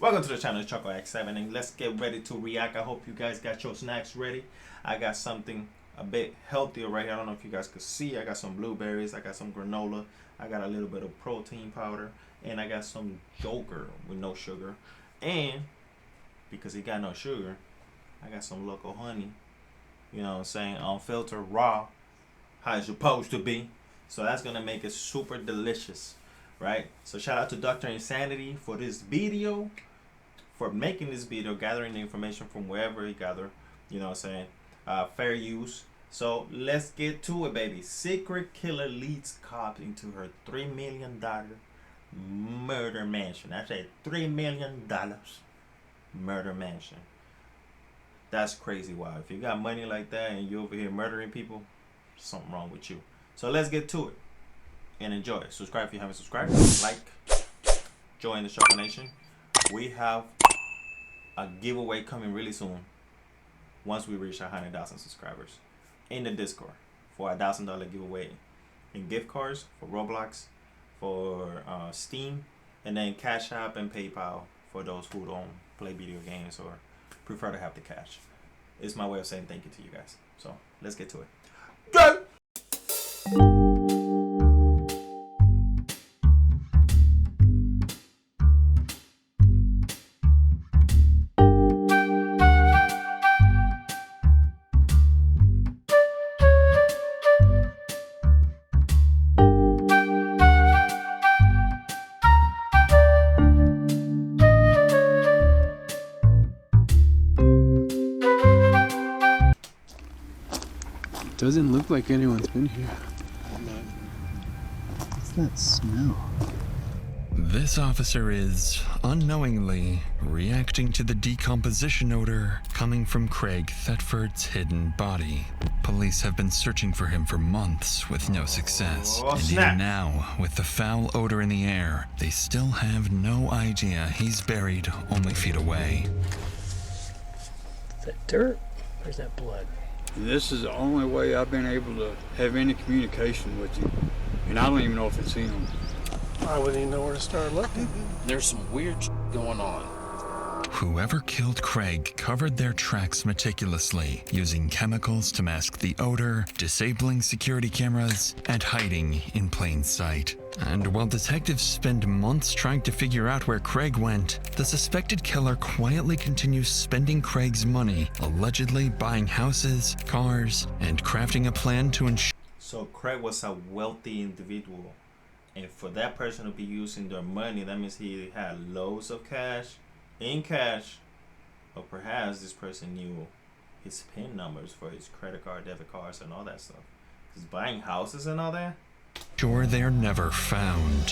Welcome to the channel, Choco-Nation, and let's get ready to react. I hope you guys got your snacks ready. I got something a bit healthier right here. I don't know if you guys could see. I got some blueberries, I got some granola, I got a little bit of protein powder, and I got some Joker with no sugar. And because it got no sugar, I got some local honey. You know what I'm saying? Unfiltered, raw, how it's supposed to be. So that's gonna make it super delicious, right? So shout out to Dr.Insanity for this video, for making this video, gathering the information from wherever he gathered, you know what I'm saying? Fair use. So let's get to it, baby. Secret killer leads cop into her $3 million murder mansion. I said $3 million murder mansion. That's crazy. Wow. If you got money like that and you over here murdering people, something wrong with you. So let's get to it and enjoy. Subscribe if you haven't subscribed. Like, join the choco-nation. We have a giveaway coming really soon once we reach 100,000 subscribers in the Discord for a $1,000 giveaway in gift cards for Roblox, for Steam, and then Cash App and PayPal for those who don't play video games or prefer to have the cash. It's my way of saying thank you to you guys. So let's get to it. Go! Doesn't look like anyone's been here. What's that smell? This officer is unknowingly reacting to the decomposition odor coming from Craig Thetford's hidden body. Police have been searching for him for months with no success. And even now, with the foul odor in the air, they still have no idea he's buried only feet away. Is that dirt or is that blood? This is the only way I've been able to have any communication with him. And I don't even know if it's him. I wouldn't even know where to start looking. There's some weird going on. Whoever killed Craig covered their tracks meticulously, using chemicals to mask the odor, disabling security cameras, and hiding in plain sight. And while detectives spend months trying to figure out where Craig went, the suspected killer quietly continues spending Craig's money, allegedly buying houses, cars, and crafting a plan to ensure. So Craig was a wealthy individual, and for that person to be using their money, that means he had loads of cash, in cash, or perhaps this person knew his PIN numbers for his credit card, debit cards, and all that stuff. He's buying houses and all that. Sure, they're never found.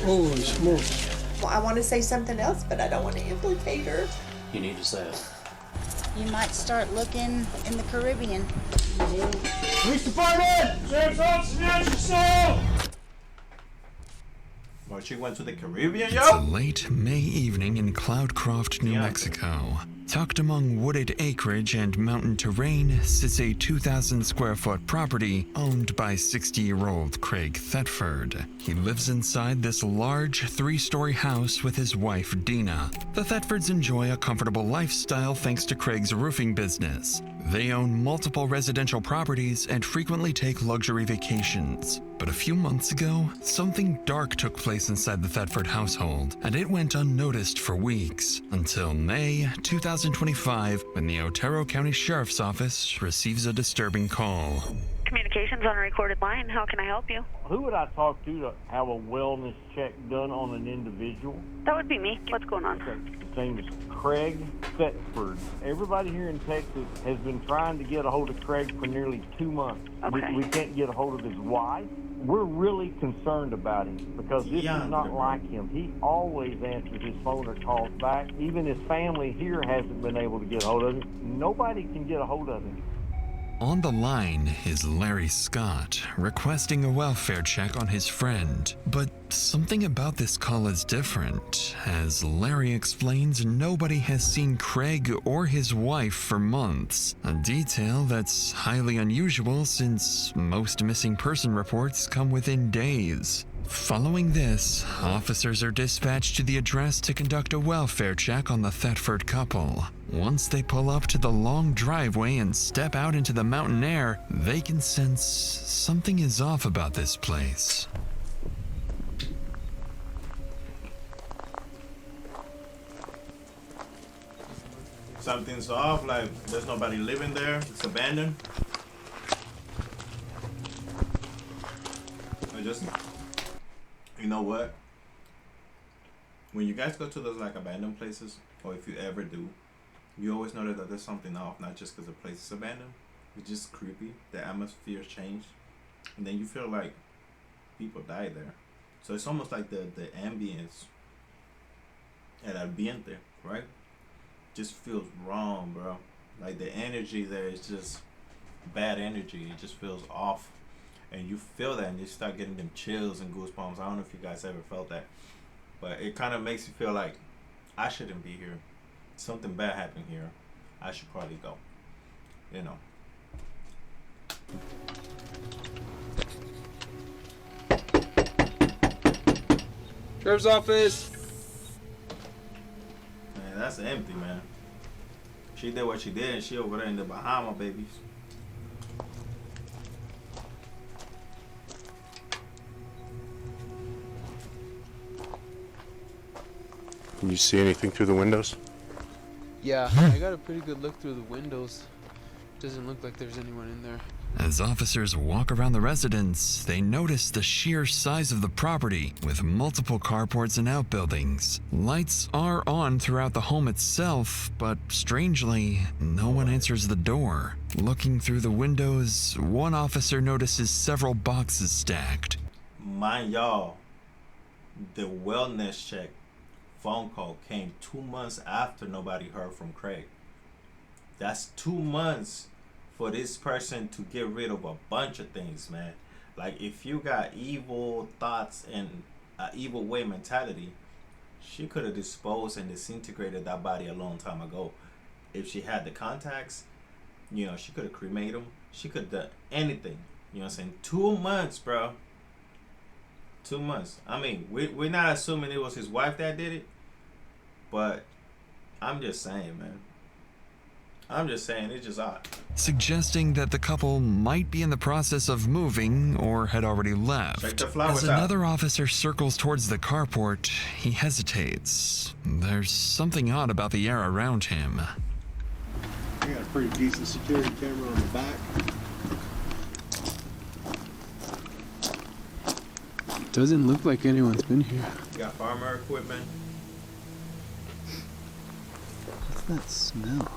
Holy smokes. Well, I want to say something else, but I don't want to implicate her. You need to say it. You might start looking in the Caribbean. Police department! Sheriff's office, yourself! Well, she went to the Caribbean, yo! It's a late May evening in Cloudcroft, New Mexico. Tucked among wooded acreage and mountain terrain sits a 2,000 square foot property owned by 60-year-old Craig Thetford. He lives inside this large 3-story house with his wife, Deana. The Thetfords enjoy a comfortable lifestyle thanks to Craig's roofing business. They own multiple residential properties and frequently take luxury vacations. But a few months ago, something dark took place inside the Thetford household, and it went unnoticed for weeks, until May 2025, when the Otero County Sheriff's Office receives a disturbing call. Communications on a recorded line. How can I help you? Who would I talk to have a wellness check done on an individual? That would be me. What's going on? His name is Craig Thetford. Everybody here in Texas has been trying to get a hold of Craig for nearly 2 months. Okay. We can't get a hold of his wife. We're really concerned about him because this is not like him. He always answers his phone or calls back. Even his family here hasn't been able to get a hold of him. Nobody can get a hold of him. On the line is Larry Scott, requesting a welfare check on his friend. But something about this call is different. As Larry explains, nobody has seen Craig or his wife for months. A detail that's highly unusual since most missing person reports come within days. Following this, officers are dispatched to the address to conduct a welfare check on the Thetford couple. Once they pull up to the long driveway and step out into the mountain air, they can sense something is off about this place. Something's off, like there's nobody living there, it's abandoned. I just, you know what? When you guys go to those like abandoned places, or if you ever do, you always notice that there's something off, not just because the place is abandoned. It's just creepy. The atmosphere's changed. And then you feel like people died there. So it's almost like the ambience at ambiente, right? Just feels wrong, bro. Like the energy there is just bad energy. It just feels off. And you feel that and you start getting them chills and goosebumps. I don't know if you guys ever felt that. But it kind of makes you feel like I shouldn't be here. Something bad happened here. I should probably go. You know. Sheriff's office. Man, that's empty, man. She did what she did and she over there in the Bahama, babies. Can you see anything through the windows? Yeah, I got a pretty good look through the windows. Doesn't look like there's anyone in there. As officers walk around the residence, they notice the sheer size of the property with multiple carports and outbuildings. Lights are on throughout the home itself, but strangely, no one answers the door. Looking through the windows, one officer notices several boxes stacked. Mind y'all, the wellness check phone call came 2 months after nobody heard from Craig. That's 2 months for this person to get rid of a bunch of things, man. Like, if you got evil thoughts and an evil way mentality, she could have disposed and disintegrated that body a long time ago. If she had the contacts, you know, she could have cremated them. She could have done anything. You know what I'm saying? 2 months, bro. 2 months. I mean, we're not assuming it was his wife that did it, but I'm just saying, man. I'm just saying, it's just odd. Suggesting that the couple might be in the process of moving or had already left. Check the flowers As out. another officer circles towards the carport, he hesitates. There's something odd about the air around him. I got a pretty decent security camera on the back. Doesn't look like anyone's been here. You got farmer equipment. What's that smell?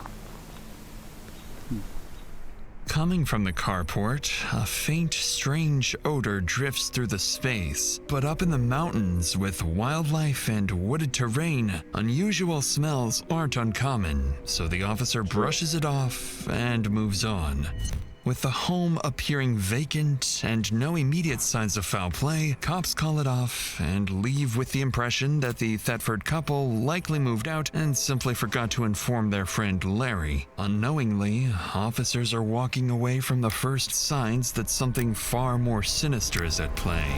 Coming from the carport, a faint, strange odor drifts through the space. But up in the mountains, with wildlife and wooded terrain, unusual smells aren't uncommon, so the officer brushes it off and moves on. With the home appearing vacant and no immediate signs of foul play, cops call it off and leave with the impression that the Thetford couple likely moved out and simply forgot to inform their friend Larry. Unknowingly, officers are walking away from the first signs that something far more sinister is at play.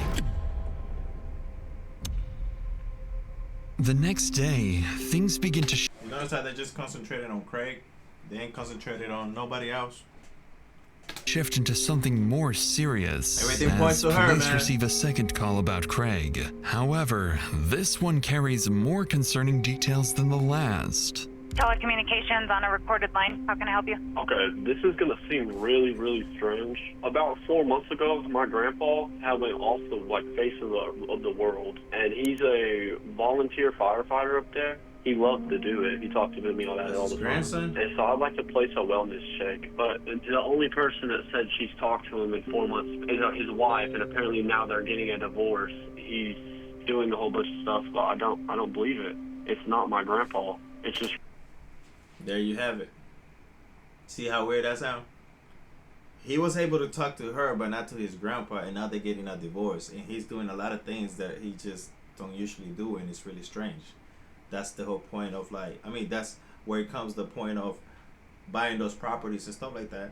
The next day, things begin to You notice how they just concentrated on Craig? They ain't concentrated on nobody else. shift into something more serious Everything points as to her, police man. receive a second call about Craig. However, this one carries more concerning details than the last. Telecommunications on a recorded line. How can I help you? Okay, this is going to seem really, really strange. About 4 months ago, my grandpa had went off the face of the world, and he's a volunteer firefighter up there. He loved to do it. He talked to me about that all the time. Grandson? And so I'd like to place a wellness check. But the only person that said she's talked to him in 4 months is his wife, and apparently now they're getting a divorce. He's doing a whole bunch of stuff, but I don't believe it. It's not my grandpa. It's just... There you have it. See how weird that sounds? He was able to talk to her, but not to his grandpa, and now they're getting a divorce. And he's doing a lot of things that he just don't usually do, and it's really strange. That's the whole point of, like, I mean, that's where it comes the point of buying those properties and stuff like that.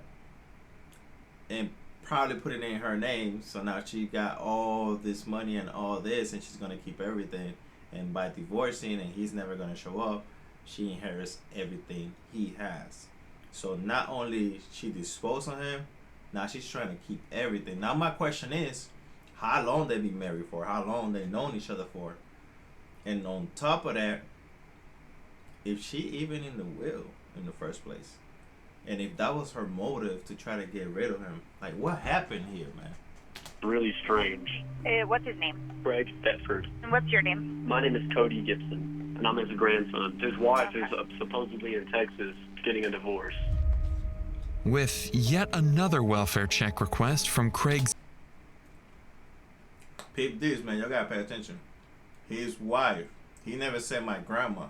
And probably put it in her name. So now she got all this money and all this, and she's gonna keep everything. And by divorcing and he's never gonna show up, she inherits everything he has. So not only she disposed on him, now she's trying to keep everything. Now my question is, how long they be married for? How long they known each other for? And on top of that, if she even in the will in the first place, and if that was her motive to try to get rid of him, like what happened here, man? Really strange. What's his name? Craig Thetford. And what's your name? My name is Cody Gibson, and I'm his grandson. His wife is supposedly in Texas getting a divorce. With yet another welfare check request from Craig's Peep this, man. Y'all gotta pay attention. His wife. He never said my grandma.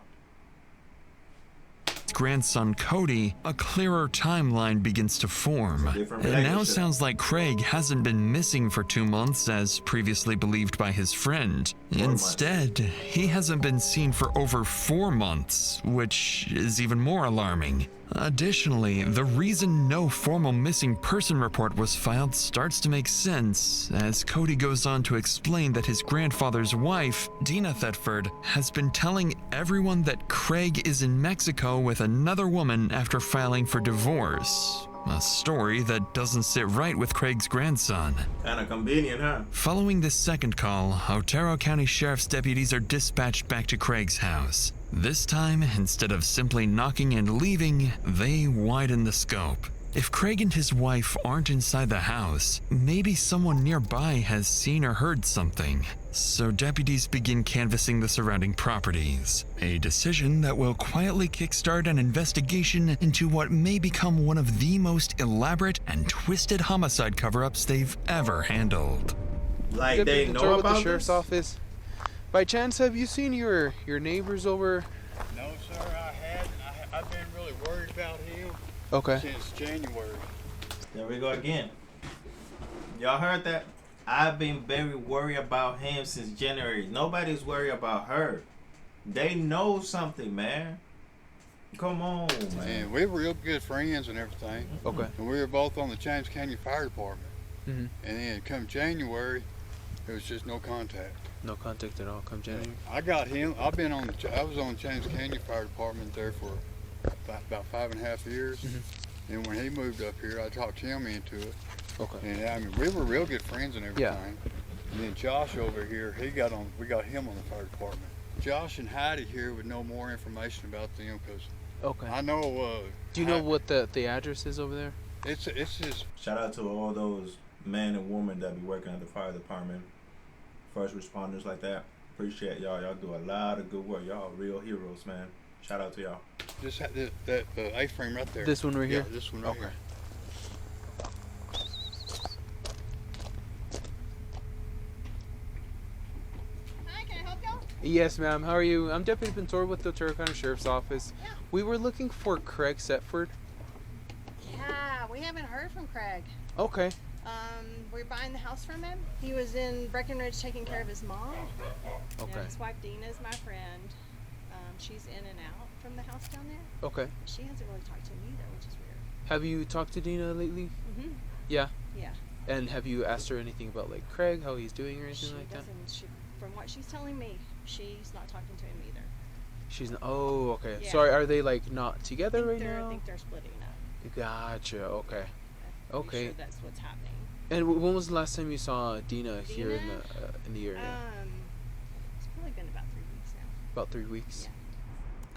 grandson Cody, a clearer timeline begins to form. It now sounds like Craig hasn't been missing for 2 months as previously believed by his friend. Instead, he hasn't been seen for over 4 months, which is even more alarming. Additionally, the reason no formal missing person report was filed starts to make sense, as Cody goes on to explain that his grandfather's wife, Deana Thetford, has been telling everyone that Craig is in Mexico with another woman after filing for divorce. A story that doesn't sit right with Craig's grandson. Kinda convenient, huh? Following this second call, Otero County Sheriff's deputies are dispatched back to Craig's house. This time, instead of simply knocking and leaving, they widen the scope. If Craig and his wife aren't inside the house, maybe someone nearby has seen or heard something. So deputies begin canvassing the surrounding properties, a decision that will quietly kickstart an investigation into what may become one of the most elaborate and twisted homicide cover-ups they've ever handled. Like they know about the sheriff's office. By chance, have you seen your neighbors over? No, sir, I hadn't. I've been really worried about him. Okay. Since January. There we go again. Y'all heard that? I've been very worried about him since January. Nobody's worried about her. They know something, man. Come on, man. And we were real good friends and everything. Okay. And we were both on the James County Fire Department. Mm-hmm. And then come January, there was just no contact. No contact at all. Come January. I got him. I was on the James County Fire Department there for about 5.5 years. Mm-hmm. And when he moved up here, I talked him into it. Okay. And I mean, we were real good friends and everything. Yeah. And then Josh over here, we got him on the fire department. Josh and Heidi here would know more information about them because Okay. I know. Do you know what the address is over there? It's just. Shout out to all those men and women that be working at the fire department, first responders like that. Appreciate y'all. Y'all do a lot of good work. Y'all real heroes, man. Shout out to y'all. Just that A-frame right there. This one right here? Yeah, this one right here. Hi, can I help y'all? Yes, ma'am. How are you? I'm Deputy Pintor with the Otero County Sheriff's Office. Yeah. We were looking for Craig Thetford. Yeah, we haven't heard from Craig. Okay. We're buying the house from him. He was in Breckenridge taking care of his mom. Okay. Yeah, his wife Deana is my friend. She's in and out from the house down there. Okay. She hasn't really talked to him either, which is weird. Have you talked to Deana lately? Mm-hmm. Yeah. Yeah. And have you asked her anything about like Craig, how he's doing or anything like that? From what she's telling me, she's not talking to him either. She's not. Oh, okay. Yeah. So are they like not together right now? I think they're splitting up. Gotcha. Okay. I'm Okay. sure that's what's happening. And when was the last time you saw Deana here in the area? It's probably been about 3 weeks now. About 3 weeks. Yeah.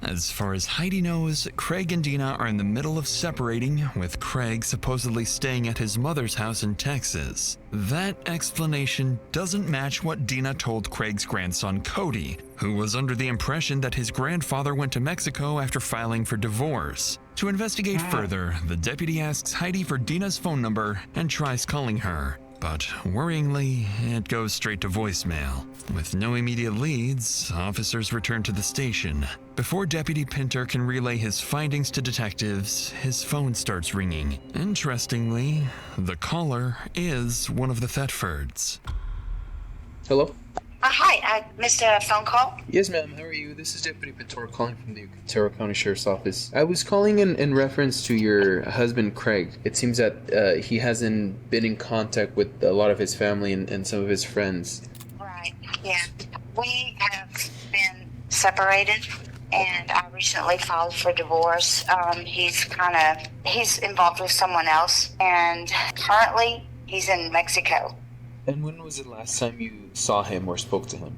As far as Heidi knows, Craig and Deana are in the middle of separating, with Craig supposedly staying at his mother's house in Texas. That explanation doesn't match what Deana told Craig's grandson Cody, who was under the impression that his grandfather went to Mexico after filing for divorce. To investigate further, the deputy asks Heidi for Deana's phone number and tries calling her. But worryingly, it goes straight to voicemail. With no immediate leads, officers return to the station. Before Deputy Pinter can relay his findings to detectives, his phone starts ringing. Interestingly, the caller is one of the Thetfords. Hello? Hi, I missed a phone call. Yes, ma'am. How are you? This is Deputy Pintor calling from the Otero County Sheriff's Office. I was calling in reference to your husband, Craig. It seems that he hasn't been in contact with a lot of his family and some of his friends. Right, yeah. We have been separated, and I recently filed for divorce. He's involved with someone else, and currently he's in Mexico. And when was the last time you saw him or spoke to him?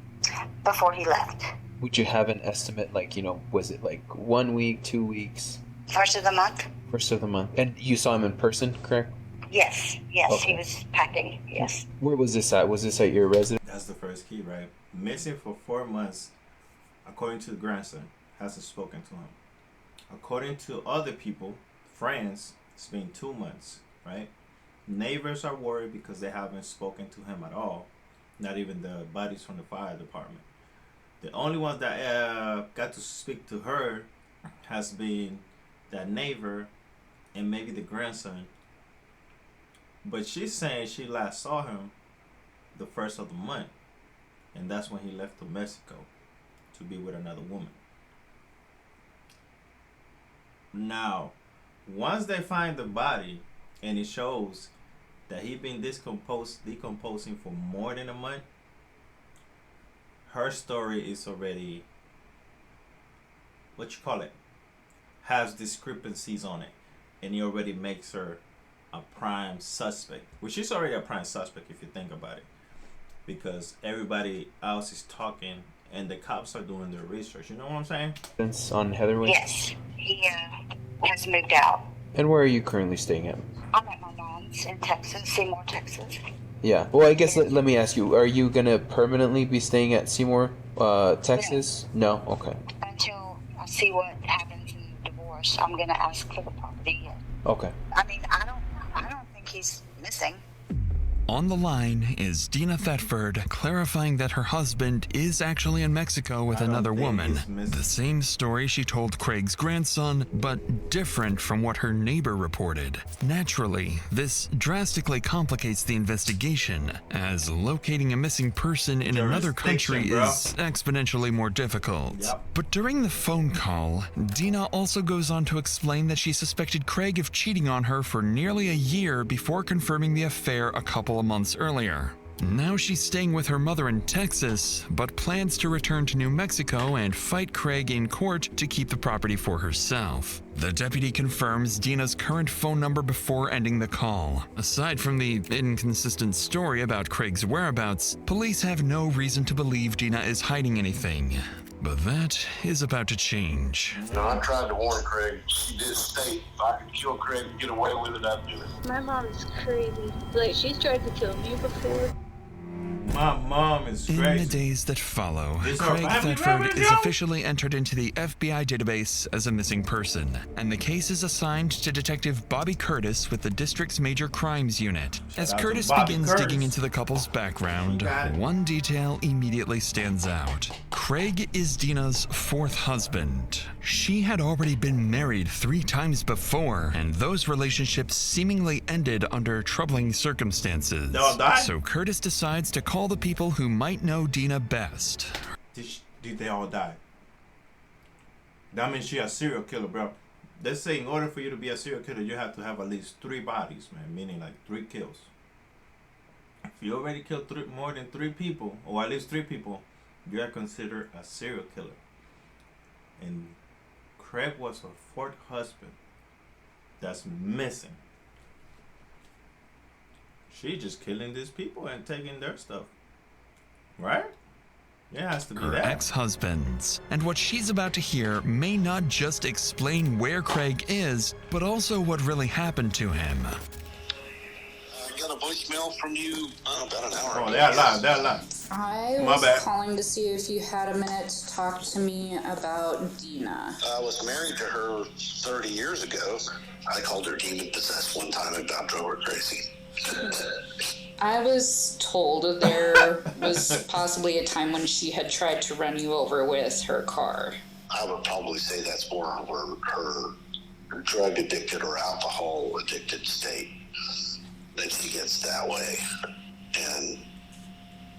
Before he left. Would you have an estimate, like, was it like 1 week, 2 weeks? First of the month? First of the month. And you saw him in person, correct? Yes, Okay. he was packing, yes. Where was this at? Was this at your residence? That's the first key, right? Missing for 4 months, according to the grandson, hasn't spoken to him. According to other people, friends, it's been 2 months, right? Neighbors are worried because they haven't spoken to him at all. Not even the buddies from the fire department. The only ones that got to speak to her has been that neighbor and maybe the grandson. But she's saying she last saw him the first of the month. And that's when he left to Mexico to be with another woman. Now, once they find the body and it shows that he been decomposing for more than a month, her story is already, has discrepancies on it, and it already makes her a prime suspect, which is already a prime suspect if you think about it, because everybody else is talking and the cops are doing their research. You know what I'm saying? It's on Heatherway? Yes, he has moved out. And where are you currently staying at? I'm at my mom's in Texas, Seymour, Texas. Yeah. Well, I guess let me ask you, are you going to permanently be staying at Seymour, Texas? No? Okay. Until I see what happens in the divorce, I'm going to ask for the property. Okay. I mean, I don't think he's missing. On the line is Deana Thetford, clarifying that her husband is actually in Mexico with another woman. The same story she told Craig's grandson, but different from what her neighbor reported. Naturally, this drastically complicates the investigation, as locating a missing person in another country is exponentially more difficult. But during the phone call, Deana also goes on to explain that she suspected Craig of cheating on her for nearly a year before confirming the affair a couple of months earlier. Now she's staying with her mother in Texas, but plans to return to New Mexico and fight Craig in court to keep the property for herself. The deputy confirms Deana's current phone number before ending the call. Aside from the inconsistent story about Craig's whereabouts, police have no reason to believe Deana is hiding anything. But that is about to change. No, I tried to warn Craig. She did state if I could kill Craig and get away with it, I'd do it. My mom is crazy. Like, she's tried to kill me before. My mom is crazy. In the days that follow, Craig Thetford is officially entered into the FBI database as a missing person, and the case is assigned to Detective Bobby Curtis with the district's Major Crimes Unit. As Curtis begins digging into the couple's background, one detail immediately stands out. Craig is Deana's fourth husband. She had already been married 3 times before, and those relationships seemingly ended under troubling circumstances. So Curtis decides to call the people who might know Deana best. Did they all die? That means she a serial killer, bro. They say in order for you to be a serial killer, you have to have at least 3 bodies, man. Meaning like 3 kills. If you already killed more than 3 people, or at least 3 people, you are considered a serial killer. And Craig was her 4th husband that's missing. She just killing these people and taking their stuff. Right? Yeah, it has to be her that. Ex-husbands. And what she's about to hear may not just explain where Craig is, but also what really happened to him. I got a voicemail from you about an hour ago. Oh, they're alive. I was calling to see if you had a minute to talk to me about Deana. I was married to her 30 years ago. I called her demon possessed one time and about drove her crazy. I was told there was possibly a time when she had tried to run you over with her car. I would probably say that's more her drug addicted or alcohol addicted state that she gets that way. And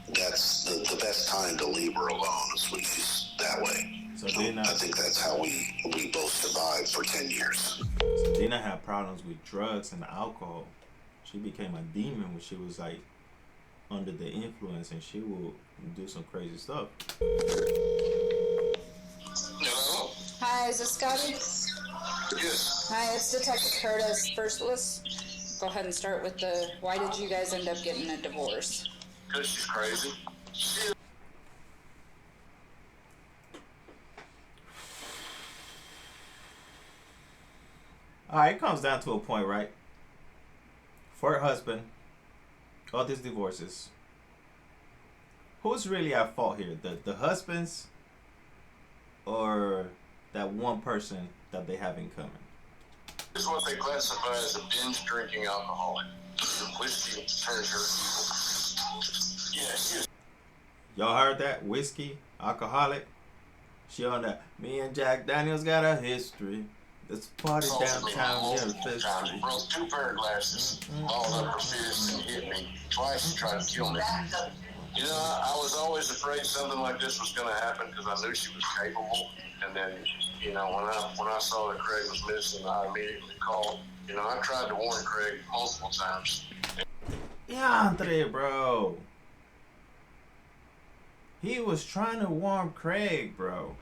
that's the best time to leave her alone is when she's that way. So Deana, I think that's how we both survived for 10 years. So Deana had problems with drugs and alcohol. She became a demon when she was like under the influence, and she will do some crazy stuff. Hello? Hi, is this Scotty? Yes. Hi, it's Detective Curtis. First, let's go ahead and start with the why did you guys end up getting a divorce? Because she's crazy. Alright, it comes down to a point, right? For her husband, all these divorces, who's really at fault here? The husbands or that one person that they have in common? This is what they classify as a binge drinking alcoholic. Whiskey turns her evil. Yeah, Y'all heard that? Whiskey, alcoholic. She on that. Me and Jack Daniels got a history. Let's party downtown near Fifth Street. Broke 2 pair of glasses, balled up her fist and hit me twice and tried to kill me. You know, I was always afraid something like this was going to happen because I knew she was capable. And then, you know, when I saw that Craig was missing, I immediately called. You know, I tried to warn Craig multiple times. Yeah, Andre, bro. He was trying to warn Craig, bro.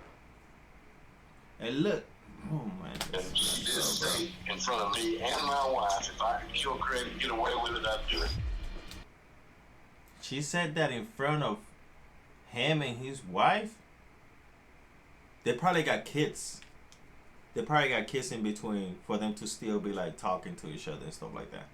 And look, oh man. And she did say in front of me and my wife, if I could kill Craig and get away with it, I'd do it. She said that in front of him and his wife. They probably got kids. They probably got kids in between for them to still be like talking to each other and stuff like that.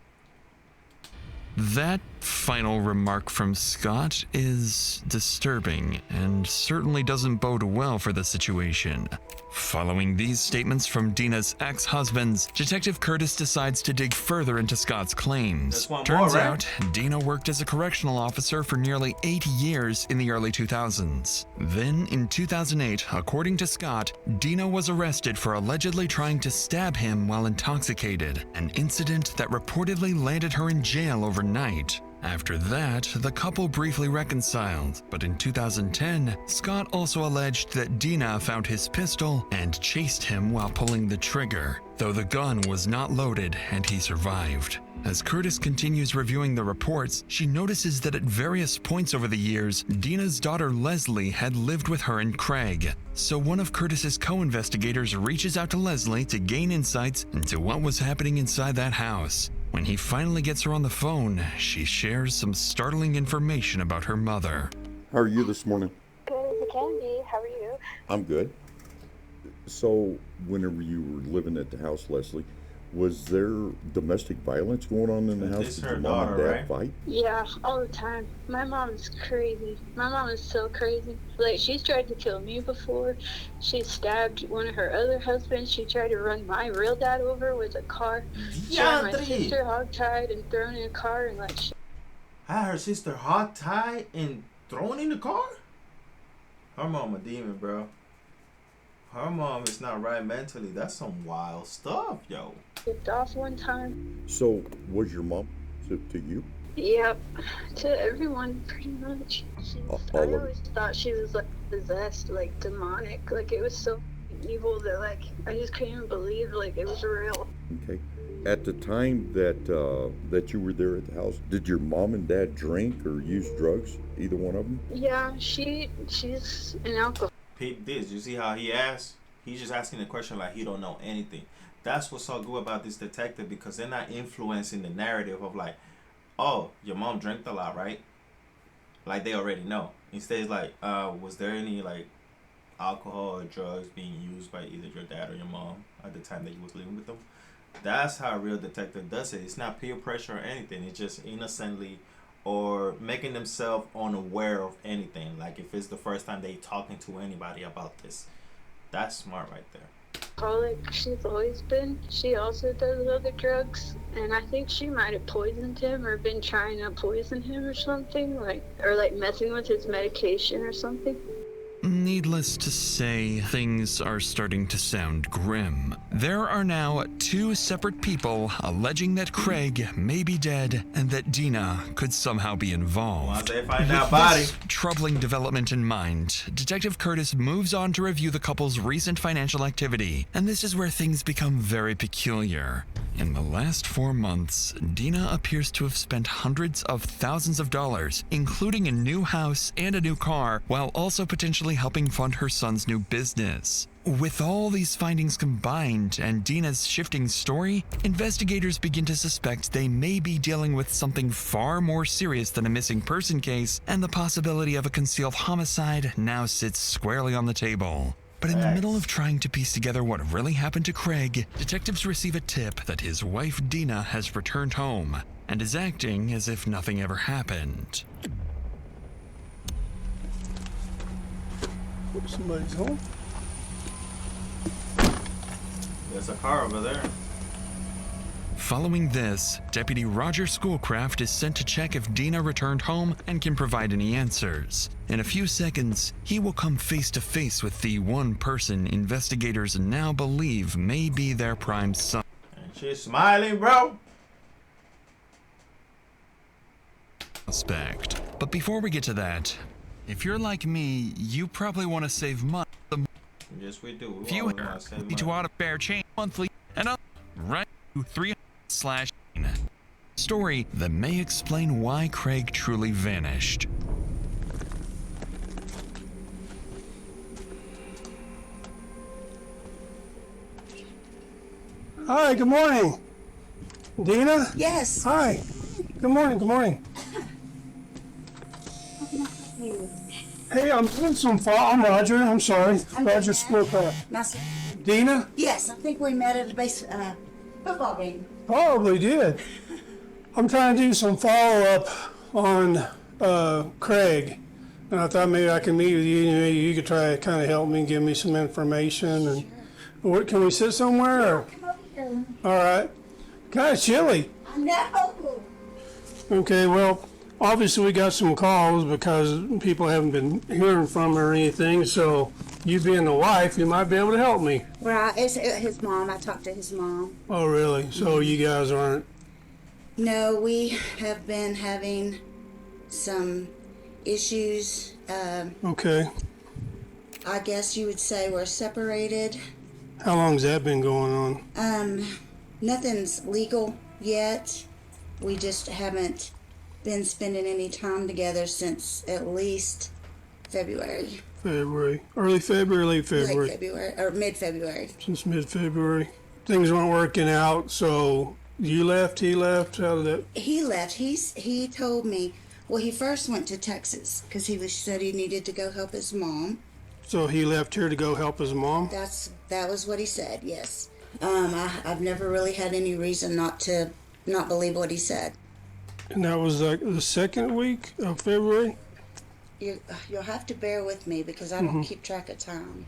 That final remark from Scott is disturbing and certainly doesn't bode well for the situation. Following these statements from Deana's ex-husbands, Detective Curtis decides to dig further into Scott's claims. Turns out, Deana worked as a correctional officer for nearly 8 years in the early 2000s. Then, in 2008, according to Scott, Deana was arrested for allegedly trying to stab him while intoxicated, an incident that reportedly landed her in jail overnight. After that, the couple briefly reconciled, but in 2010, Scott also alleged that Deana found his pistol and chased him while pulling the trigger, though the gun was not loaded and he survived. As Curtis continues reviewing the reports, she notices that at various points over the years, Deana's daughter Leslie had lived with her and Craig. So one of Curtis's co-investigators reaches out to Leslie to gain insights into what was happening inside that house. When he finally gets her on the phone, she shares some startling information about her mother. How are you this morning? Good as it can be. How are you? I'm good. So, whenever you were living at the house, Leslie, was there domestic violence going on in the house? Did your mom and dad fight? Yeah, all the time. My mom is crazy. My mom is so crazy. Like, she's tried to kill me before. She stabbed one of her other husbands. She tried to run my real dad over with a car. She had my sister hogtied and thrown in a car and like. Had her sister hogtied and thrown in the car? Her mom a demon, bro. Her mom is not right mentally. That's some wild stuff, yo. Kicked off one time. So, was your mom to you? Yep, to everyone pretty much. I always thought she was like possessed, like demonic. Like it was so evil that like I just couldn't even believe like it was real. Okay. At the time that you were there at the house, did your mom and dad drink or use drugs? Either one of them? Yeah, she's an alcoholic. Peep this. You see how he asked? He's just asking the question like he don't know anything. That's what's so good about this detective, because they're not influencing the narrative of like, oh, your mom drank a lot, right? Like they already know. Instead, it's like, was there any like alcohol or drugs being used by either your dad or your mom at the time that you was living with them? That's how a real detective does it. It's not peer pressure or anything. It's just innocently or making themselves unaware of anything. Like if it's the first time they talking to anybody about this. That's smart right there. Alcoholic, she's always been. She also does other drugs, and I think she might have poisoned him or been trying to poison him or something, like messing with his medication or something. Needless to say, things are starting to sound grim. There are now 2 separate people alleging that Craig may be dead and that Deana could somehow be involved. Once they find that With body. this troubling development in mind, Detective Curtis moves on to review the couple's recent financial activity, and this is where things become very peculiar. In the last 4 months, Deana appears to have spent hundreds of thousands of dollars, including a new house and a new car, while also potentially helping fund her son's new business. With all these findings combined and Deana's shifting story, investigators begin to suspect they may be dealing with something far more serious than a missing person case, and the possibility of a concealed homicide now sits squarely on the table. But in the middle of trying to piece together what really happened to Craig, detectives receive a tip that his wife Deana has returned home and is acting as if nothing ever happened. Somebody's home. There's a car over there. Following this, Deputy Roger Schoolcraft is sent to check if Deana returned home and can provide any answers. In a few seconds, he will come face to face with the one person investigators now believe may be their prime suspect. And she's smiling, bro. But before we get to that, if you're like me, you probably want to save money. Yes, we do. If you need to auto bear chain monthly and up right to 3// story that may explain why Craig truly vanished. Hi, good morning. Deana? Yes. Hi. Good morning, good morning. Hey, I'm doing some I'm Roger, I'm sorry. Roger Schoolcraft. Nice. Deana? Yes, I think we met at a football game. Probably did. I'm trying to do some follow-up on Craig. And I thought maybe I could meet with you and maybe you could try to kind of help me, give me some information. And can we sit somewhere? Or? Come over here. All right. Kind of chilly. I know. Okay, well, obviously we got some calls because people haven't been hearing from her or anything, so you being the wife, you might be able to help me. Right, it's his mom. I talked to his mom. Oh, really? So you guys aren't... No, we have been having some issues. Okay. I guess you would say we're separated. How long's that been going on? Nothing's legal yet. We just haven't been spending any time together since at least February. February. Early February, late February? Late February, or mid-February. Since mid-February. Things weren't working out, so you left, he left, how did that... He left. He told me, well, he first went to Texas because said he needed to go help his mom. So he left here to go help his mom? That was what he said, yes. I've never really had any reason not believe what he said. And that was like the second week of February? You'll have to bear with me because I don't keep track of time.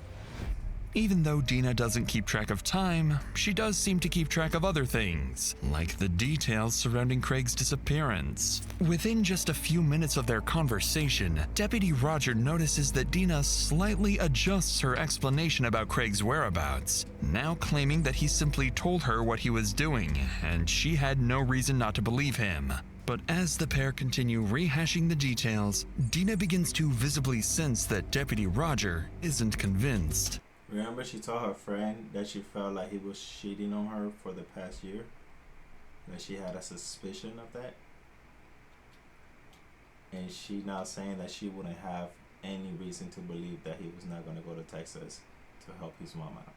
Even though Deana doesn't keep track of time, she does seem to keep track of other things, like the details surrounding Craig's disappearance. Within just a few minutes of their conversation, Deputy Roger notices that Deana slightly adjusts her explanation about Craig's whereabouts, now claiming that he simply told her what he was doing, and she had no reason not to believe him. But as the pair continue rehashing the details, Deana begins to visibly sense that Deputy Roger isn't convinced. Remember she told her friend that she felt like he was cheating on her for the past year? That she had a suspicion of that? And she now saying that she wouldn't have any reason to believe that he was not going to go to Texas to help his mom out.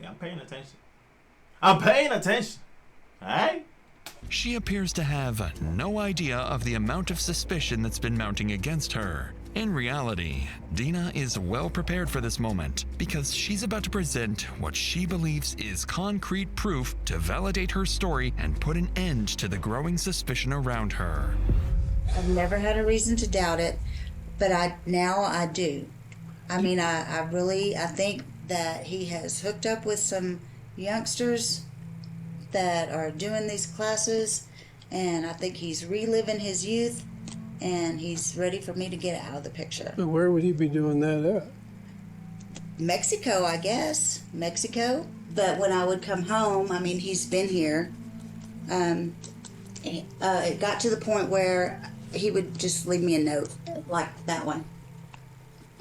Yeah, I'm paying attention. I'm paying attention! Alright? She appears to have no idea of the amount of suspicion that's been mounting against her. In reality, Deana is well prepared for this moment because she's about to present what she believes is concrete proof to validate her story and put an end to the growing suspicion around her. I've never had a reason to doubt it, but now I do. I mean, I think that he has hooked up with some youngsters that are doing these classes, and I think he's reliving his youth, and he's ready for me to get out of the picture. But where would he be doing that at? Mexico, I guess. Mexico. But when I would come home, I mean, he's been here. It got to the point where he would just leave me a note, like that one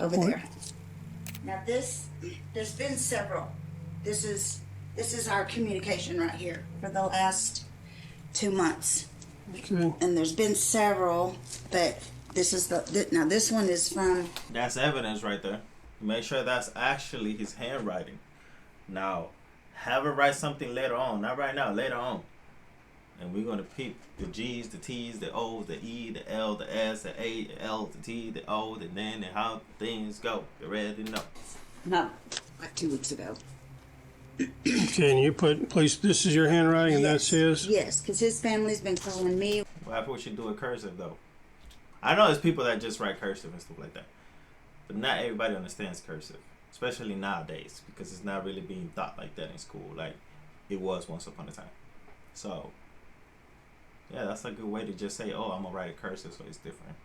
over there. Now there's been several. This is our communication right here for the last 2 months. Okay. And there's been several, but this is now this one is from. That's evidence right there. Make sure that's actually his handwriting. Now, have her write something later on, not right now, later on. And we're going to peep the G's, the T's, the O's, the E, the L, the S, the A, the L, the T, the O, the N, and how things go. You ready to know? No, like 2 weeks ago. Okay, and you place, this is your handwriting and that's his? Yes, because his family's been calling me. Well, I we should do a cursive, though. I know there's people that just write cursive and stuff like that. But not everybody understands cursive, especially nowadays, because it's not really being taught like that in school, like it was once upon a time. So, yeah, that's a good way to just say, oh, I'm going to write a cursive so it's different.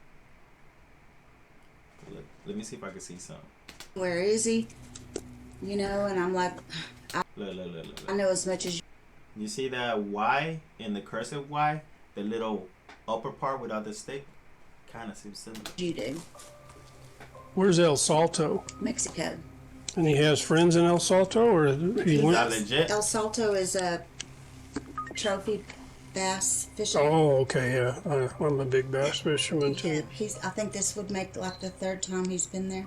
Let me see if I can see something. Where is he? You know, and I'm like, Look. I know as much as you. You see that Y in the cursive Y? The little upper part without the stick? Kind of seems similar. You do. Where's El Salto? Mexico. And he has friends in El Salto, or he went? Not legit. El Salto is a trophy bass fisher. Oh, okay, yeah. I'm a big bass fisherman too. Yeah, I think this would make like the 3rd time he's been there.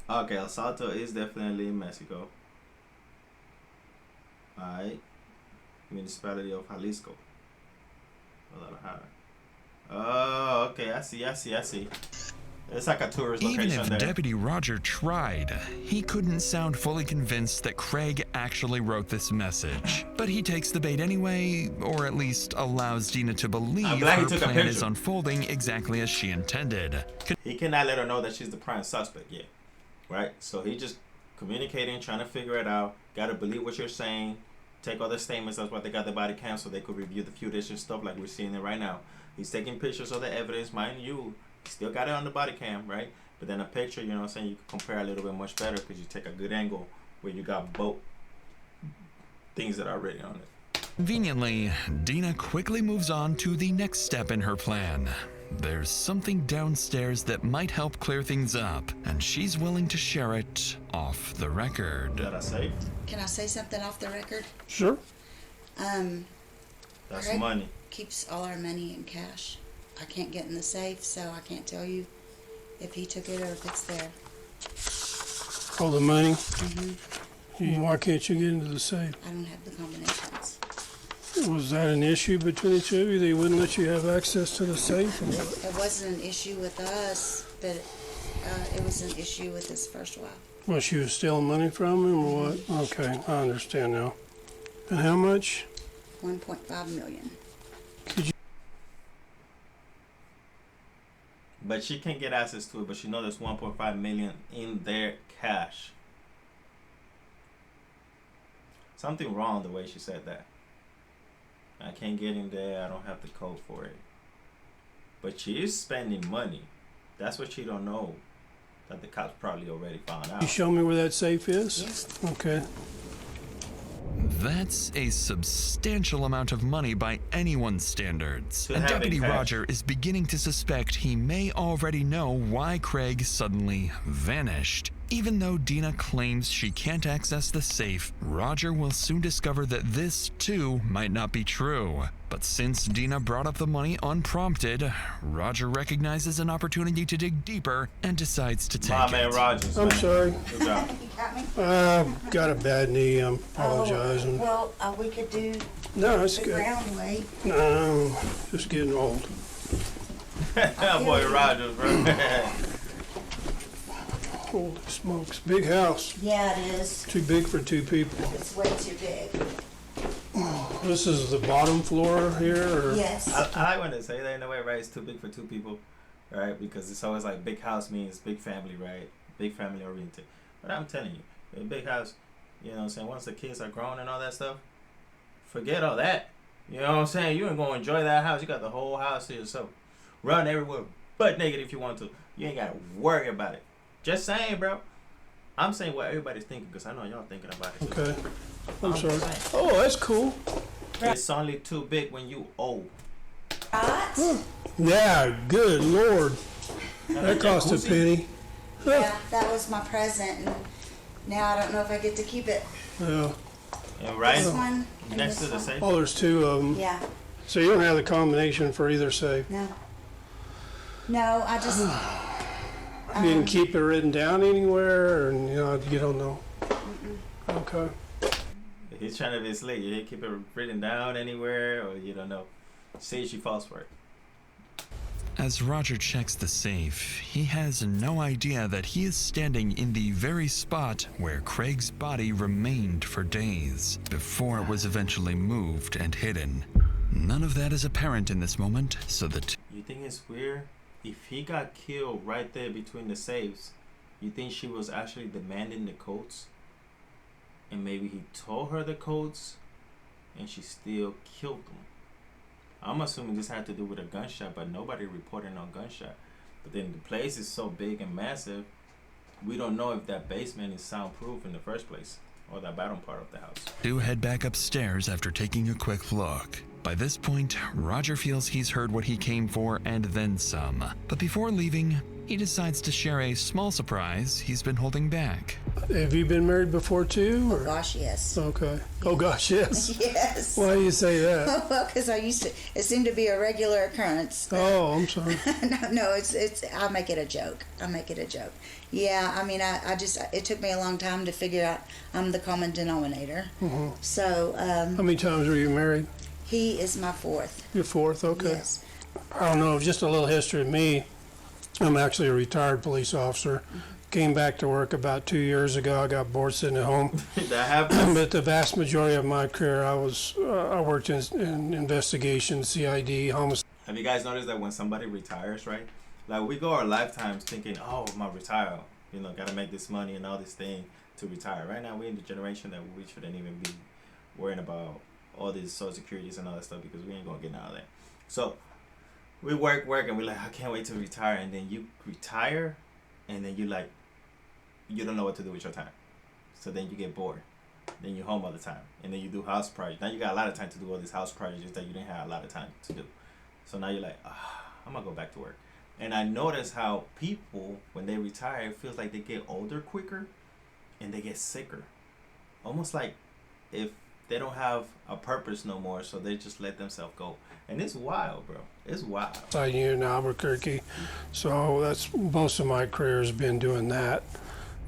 Okay, El Salto is definitely in Mexico. Alright. Municipality of Jalisco. Guadalajara. Oh, okay, I see. It's like a tourist location. Even if there. Deputy Roger tried, he couldn't sound fully convinced that Craig actually wrote this message. But he takes the bait anyway, or at least allows Deana to believe her plan is unfolding exactly as she intended. He cannot let her know that she's the prime suspect yet, right? So he just communicating, trying to figure it out. Got to believe what you're saying. Take all the statements. That's why they got the body cam, so they could review the footage and stuff like we're seeing it right now. He's taking pictures of the evidence, mind you. Still got it on the body cam, right? But then a picture, you know what I'm saying, you can compare a little bit much better because you take a good angle where you got both things that are written on it. Conveniently, Deana quickly moves on to the next step in her plan. There's something downstairs that might help clear things up, and she's willing to share it off the record. That I say? Can I say something off the record? Sure. That's Craig money. Keeps all our money in cash. I can't get in the safe, so I can't tell you if he took it or if it's there. All the money? Mm-hmm. Why can't you get into the safe? I don't have the combinations. Was that an issue between the two of you? They wouldn't let you have access to the safe? It wasn't an issue with us, but it was an issue with his first wife. Well, she was stealing money from him or what? Okay, I understand now. And how much? $1.5 million. But she can't get access to it, but she knows there's 1.5 million in their cash. Something wrong the way she said that. I can't get in there, I don't have the code for it. But she is spending money. That's what she don't know. That the cops probably already found out. You show me where that safe is? Yes. Okay. That's a substantial amount of money by anyone's standards. And Deputy Roger is beginning to suspect he may already know why Craig suddenly vanished. Even though Deana claims she can't access the safe, Roger will soon discover that this, too, might not be true. But since Deana brought up the money unprompted, Roger recognizes an opportunity to dig deeper and decides to take it. Rogers, I'm sorry. Good job. I've got a bad knee. I'm apologizing. Well, we could do No, that's the good. ground way. No, just getting old. Boy, Rogers, bro. Holy smokes. Big house. Yeah, it is. Too big for 2 people. It's way too big. This is the bottom floor here? Or? Yes. I like when they say that in a way, right? It's too big for 2 people, right? Because it's always like big house means big family, right? Big family oriented. But I'm telling you, a big house, you know what I'm saying? Once the kids are grown and all that stuff, forget all that. You know what I'm saying? You ain't going to enjoy that house. You got the whole house to yourself. Run everywhere butt naked if you want to. You ain't got to worry about it. Just saying, bro. I'm saying what everybody's thinking because I know y'all thinking about it. Okay. I'm sorry. Oh, that's cool. It's only too big when you old. Yeah, good Lord. That cost a penny. Yeah, that was my present, and now I don't know if I get to keep it. Yeah. And right This one and next this to the one. safe. Oh, there's two of them. Yeah. So you don't have the combination for either safe. No. No, I just. You didn't keep it written down anywhere, or you don't know. Okay. He's trying to mislead you. He keep it written down anywhere, or you don't know. See, she falls for it. As Roger checks the safe, he has no idea that he is standing in the very spot where Craig's body remained for days before it was eventually moved and hidden. None of that is apparent in this moment, so that You think it's weird? If he got killed right there between the safes, you think she was actually demanding the codes? And maybe he told her the codes and she still killed him. I'm assuming this had to do with a gunshot, but nobody reported no gunshot. But then the place is so big and massive, we don't know if that basement is soundproof in the first place, or that bottom part of the house. two head back upstairs after taking a quick look. By this point, Roger feels he's heard what he came for and then some. But before leaving, he decides to share a small surprise he's been holding back. Have you been married before too? Or? Oh gosh, yes. Okay. Oh gosh, yes. Yes. Why do you say that? Well, because I used to. It seemed to be a regular occurrence. Oh, I'm sorry. No, it's. I make it a joke. Yeah, I mean, I just. It took me a long time to figure out I'm the common denominator. Mm-hmm. So. How many times were you married? He is my fourth. Your fourth, okay. Yes. I don't know, just a little history of me. I'm actually a retired police officer. Came back to work about 2 years ago. I got bored sitting at home. That happens. But the vast majority of my career, I worked in investigations, CID, homicide. Have you guys noticed that when somebody retires, right? Like we go our lifetimes thinking, oh, I'm gonna retire. Gotta make this money and all this thing to retire. Right now, we're in the generation that we shouldn't even be worrying about all these social securities and all that stuff because we ain't gonna get out of that. So we work, and we're like, I can't wait to retire. And then you retire, and then you don't know what to do with your time. So then you get bored. Then you're home all the time, and then you do house projects. Now you got a lot of time to do all these house projects that you didn't have a lot of time to do. So now you're like, I'm gonna go back to work. And I notice how people, when they retire, it feels like they get older quicker, and they get sicker. Almost like if they don't have a purpose no more, so they just let themselves go. And it's wild, bro. It's wild. I here in Albuquerque, so that's most of my career has been doing that.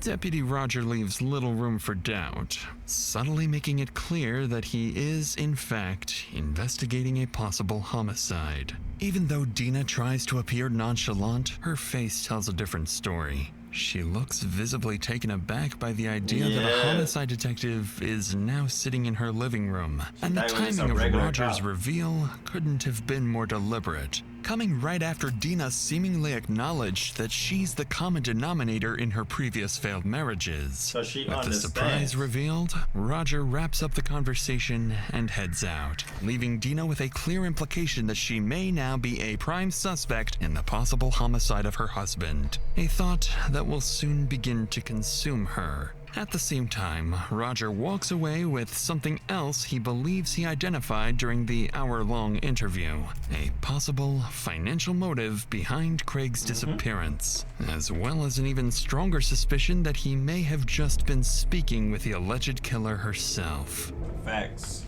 Deputy Roger leaves little room for doubt, subtly making it clear that he is, in fact, investigating a possible homicide. Even though Deana tries to appear nonchalant, her face tells a different story. She looks visibly taken aback by the idea that a homicide detective is now sitting in her living room, and the timing of Roger's reveal couldn't have been more deliberate, coming right after Deana seemingly acknowledged that she's the common denominator in her previous failed marriages. So she With understands. the surprise revealed, Roger wraps up the conversation and heads out, leaving Deana with a clear implication that she may now be a prime suspect in the possible homicide of her husband, a thought that will soon begin to consume her. At the same time, Roger walks away with something else he believes he identified during the hour-long interview, a possible financial motive behind Craig's disappearance, as well as an even stronger suspicion that he may have just been speaking with the alleged killer herself. Facts.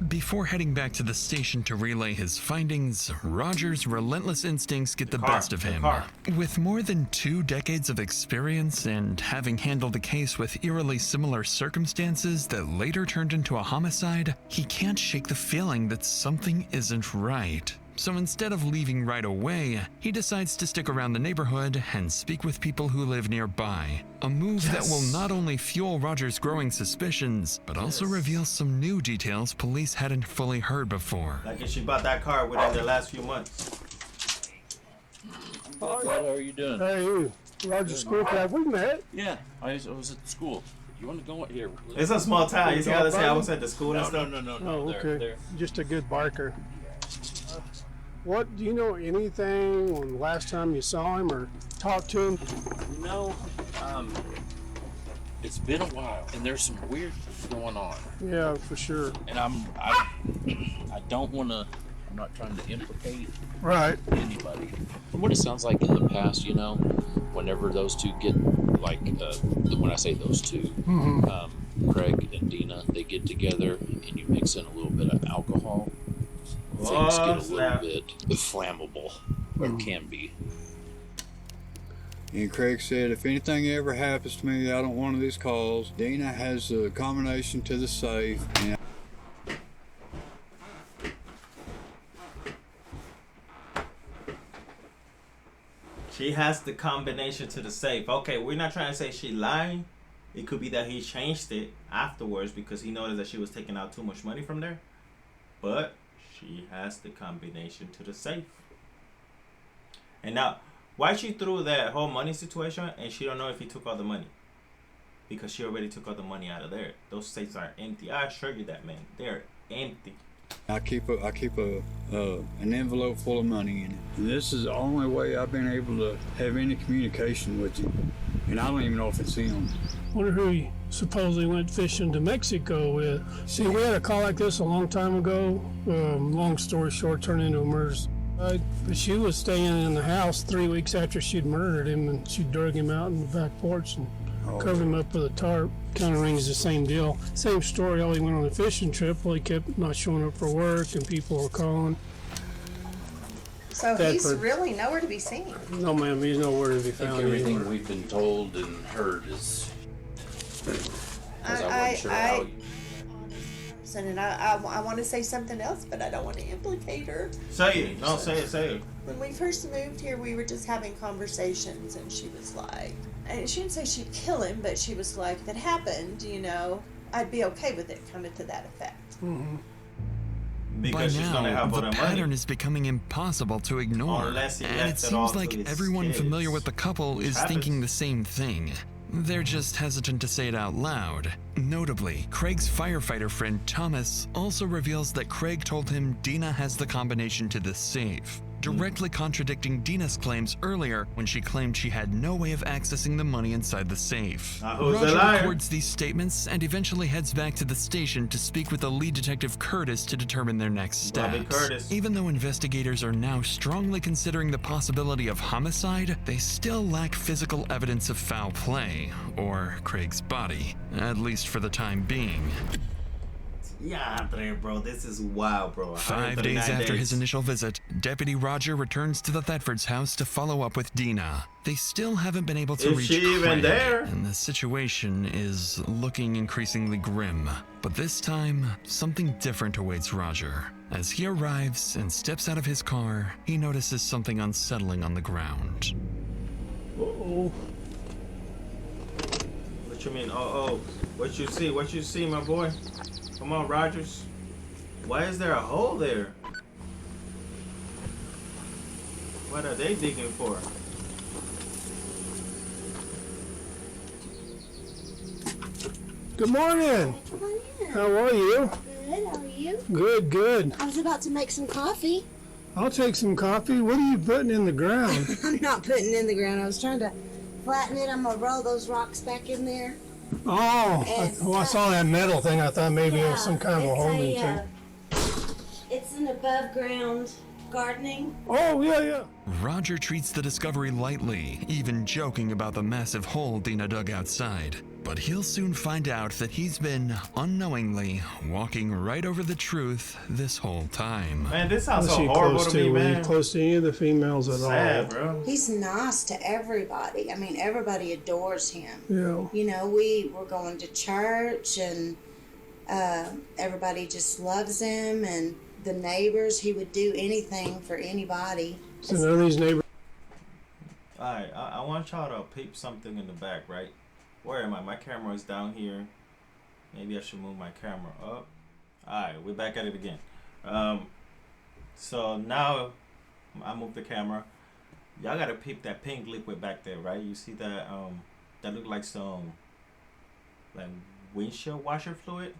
Before heading back to the station to relay his findings, Roger's relentless instincts get the best of him. With more than 2 decades of experience and having handled a case with eerily similar circumstances that later turned into a homicide, he can't shake the feeling that something isn't right. So instead of leaving right away, he decides to stick around the neighborhood and speak with people who live nearby. A move that will not only fuel Roger's growing suspicions, but also reveal some new details police hadn't fully heard before. Like if she bought that car within the last few months. What are you doing? Hey, Roger School Club, we met. Yeah, I was at school. You want to go here? It's a small town. You see how they say I was at the school and stuff? No. Oh, okay. There. Just a good barker. What, do you know anything on the last time you saw him or talked to him? No, It's been a while, and there's some weird going on. Yeah, for sure. And I don't want to. I'm not trying to implicate anybody. From what it sounds like in the past, you know, whenever those two get like, when I say those two, Craig and Deana, they get together, and you mix in a little bit of alcohol, things get a little bit flammable, or can be. And Craig said, if anything ever happens to me out on one of these calls, Deana has a combination to the safe. And she has the combination to the safe. Okay, we're not trying to say she lying. It could be that he changed it afterwards because he noticed that she was taking out too much money from there. But she has the combination to the safe. And now, why she threw that whole money situation and she don't know if he took all the money? Because she already took all the money out of there. Those safes are empty. I assure you that, man. They're empty. I keep an envelope full of money in it. And this is the only way I've been able to have any communication with him. And I don't even know if it's him. Wonder who he supposedly went fishing to Mexico with. See, we had a call like this a long time ago. Long story short, turned into a murder. But she was staying in the house 3 weeks after she'd murdered him, and she drug him out in the back porch and covered him up with a tarp. Kind of rings the same deal. Same story, all he went on a fishing trip. Well, he kept not showing up for work, and people were calling. So he's really nowhere to be seen. No, ma'am, he's nowhere to be found. Everything anywhere. we've been told and heard is. I wasn't sure how. And I want to say something else, but I don't want to implicate her. Say it. No, say it. When we first moved here, we were just having conversations, and she was like, and she didn't say she'd kill him, but she was like, if it happened, you know, I'd be okay with it, kind of to that effect. Mm-hmm. Because by she's gonna now, have all the the pattern money. is becoming impossible to ignore, Unless he and left it it all seems to like his everyone kids. familiar with the couple is Happens. thinking the same thing. They're just hesitant to say it out loud. Notably, Craig's firefighter friend Thomas also reveals that Craig told him Deana has the combination to the safe, directly contradicting Deana's claims earlier when she claimed she had no way of accessing the money inside the safe. Who's the Roger liar? records these statements and eventually heads back to the station to speak with the lead detective Curtis to determine their next Bobby steps. Curtis. Even though investigators are now strongly considering the possibility of homicide, they still lack physical evidence of foul play, or Craig's body, at least for the time being. Yeah, bro, this is wild, bro. 5 days 139 after his days. initial visit, Deputy Roger returns to the Thetfords' house to follow up with Deana. They still haven't been able to Is reach she even Craig, there? and the situation is looking increasingly grim. But this time, something different awaits Roger. As he arrives and steps out of his car, he notices something unsettling on the ground. Uh-oh. What you mean? Oh, what you see? What you see, my boy? Come on, Rogers. Why is there a hole there? What are they digging for? Good morning. Come on in. How are you? Good, how are you? Good, good. I was about to make some coffee. I'll take some coffee. What are you putting in the ground? I'm not putting it in the ground. I was trying to flatten it. I'm going to roll those rocks back in there. Oh, I saw that metal thing. I thought maybe it was some kind of a holding thing. It's an above ground gardening. Oh, yeah. Roger treats the discovery lightly, even joking about the massive hole Deana dug outside. But he'll soon find out that he's been, unknowingly, walking right over the truth this whole time. Man, this sounds Was so she horrible close to me, were you man. close to any of the females at Sad, all? bro. He's nice to everybody. I mean, everybody adores him. Yeah. You know, we were going to church, and everybody just loves him, and the neighbors, he would do anything for anybody. So none of these neighbors. Alright, I want y'all to peep something in the back, right? Where am I? My camera is down here. Maybe I should move my camera up. Alright, we're back at it again. So now I move the camera. Y'all gotta peep that pink liquid back there, right? You see that that look like some like windshield washer fluid.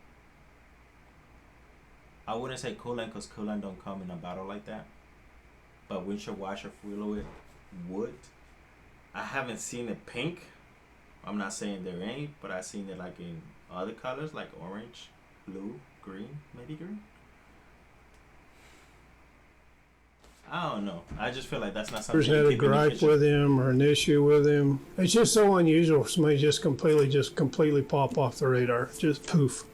I wouldn't say coolant because coolant don't come in a bottle like that. But windshield washer fluid would. I haven't seen it pink. I'm not saying there ain't, but I seen it like in other colors, like orange, blue, green, maybe green. I don't know. I just feel like that's not something you Had a keep in your gripe picture. with him or an issue with him. It's just so unusual for somebody just completely pop off the radar. Just poof,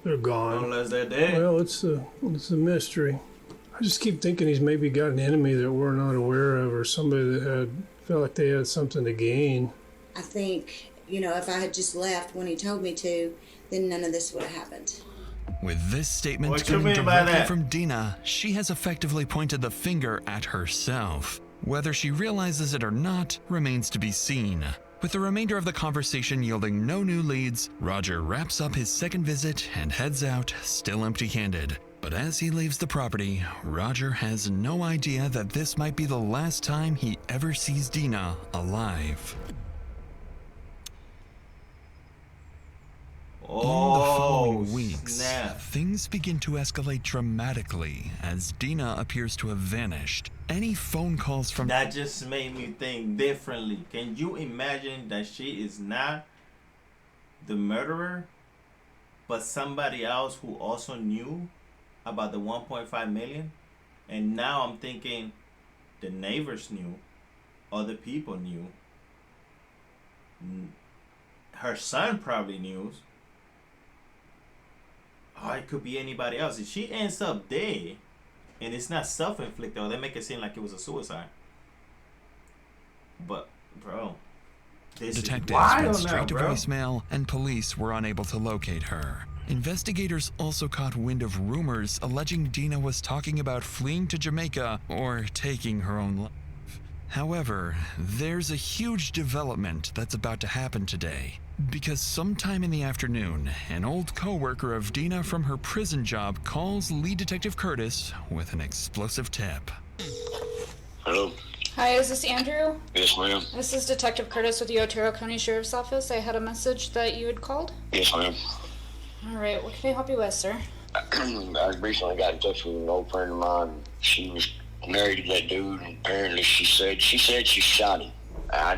they're gone. Unless they're dead. Well, it's a mystery. I just keep thinking he's maybe got an enemy that we're not aware of, or somebody that felt like they had something to gain. I think, if I had just left when he told me to, then none of this would have happened. With this statement What you coming mean by directly that? from Deana, she has effectively pointed the finger at herself. Whether she realizes it or not remains to be seen. With the remainder of the conversation yielding no new leads, Roger wraps up his second visit and heads out, still empty-handed. But as he leaves the property, Roger has no idea that this might be the last time he ever sees Deana alive. In the following weeks, things begin to escalate dramatically as Deana appears to have vanished. Any phone calls from... That just made me think differently. Can you imagine that she is not the murderer, but somebody else who also knew about the 1.5 million? And now I'm thinking the neighbors knew, other people knew, her son probably knew. Or it could be anybody else. If she ends up dead and it's not self-inflicted, or they make it seem like it was a suicide. But, bro, this Detectives is wild went now, straight to bro. voicemail, and police were unable to locate her. Investigators also caught wind of rumors alleging Deana was talking about fleeing to Jamaica or taking her own life. However, there's a huge development that's about to happen today. Because sometime in the afternoon, an old co-worker of Deana from her prison job calls lead detective Curtis with an explosive tip. Hello? Hi, is this Andrew? Yes, ma'am. This is Detective Curtis with the Otero County Sheriff's Office. I had a message that you had called. Yes, ma'am. All right, what can I help you with, sir? I recently got in touch with an old friend of mine. She was married to that dude, and apparently she said she shot him. I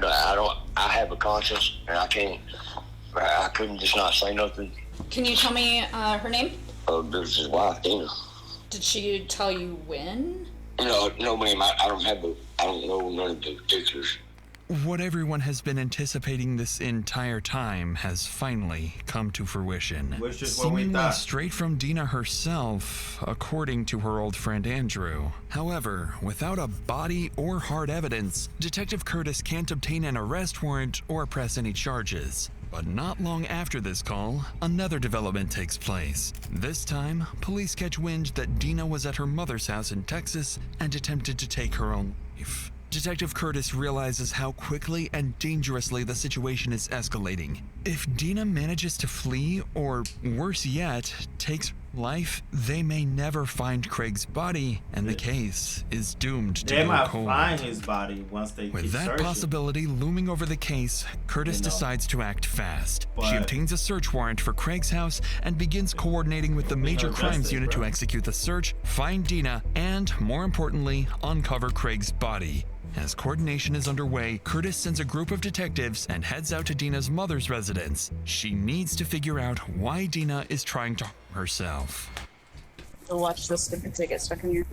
have a conscience, and I couldn't just not say nothing. Can you tell me her name? This is his wife, Deana. Did she tell you when? No, ma'am. I don't know none of the particulars. What everyone has been anticipating this entire time has finally come to fruition. Which is what we Seemingly thought. straight from Deana herself, according to her old friend Andrew. However, without a body or hard evidence, Detective Curtis can't obtain an arrest warrant or press any charges. But not long after this call, another development takes place. This time, police catch wind that Deana was at her mother's house in Texas and attempted to take her own life. Detective Curtis realizes how quickly and dangerously the situation is escalating. If Deana manages to flee, or worse yet, takes life, they may never find Craig's body, and the case is doomed to They go might cold. find his body once they With keep that searching. possibility looming over the case, Curtis decides to act fast. She But- obtains a search warrant for Craig's house and begins coordinating with the Major Crimes justice, Unit bro. to execute the search, find Deana, and, more importantly, uncover Craig's body. As coordination is underway, Curtis sends a group of detectives and heads out to Deana's mother's residence. She needs to figure out why Deana is trying to harm herself. So watch this if they get stuck in here.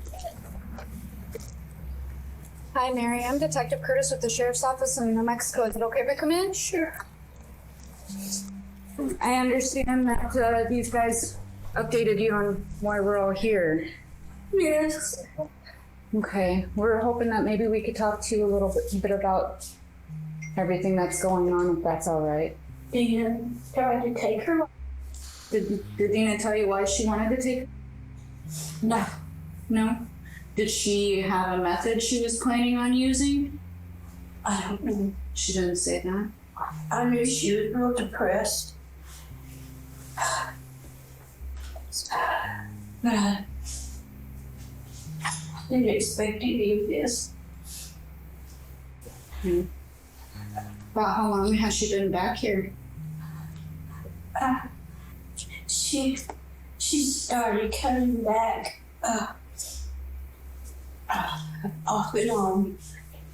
Hi, Mary. I'm Detective Curtis with the Sheriff's Office in New Mexico. Is it okay if I come in? Sure. I understand that these guys updated you on why we're all here. Yes. Okay. We're hoping that maybe we could talk to you a little bit about everything that's going on, if that's all right. Deana tried to take her. Did Deana tell you why she wanted to take her? No. No? Did she have a method she was planning on using? I don't know. She didn't say that. I knew she was real depressed. But I didn't expect any of this. About how long has she been back here? She started coming back off and on.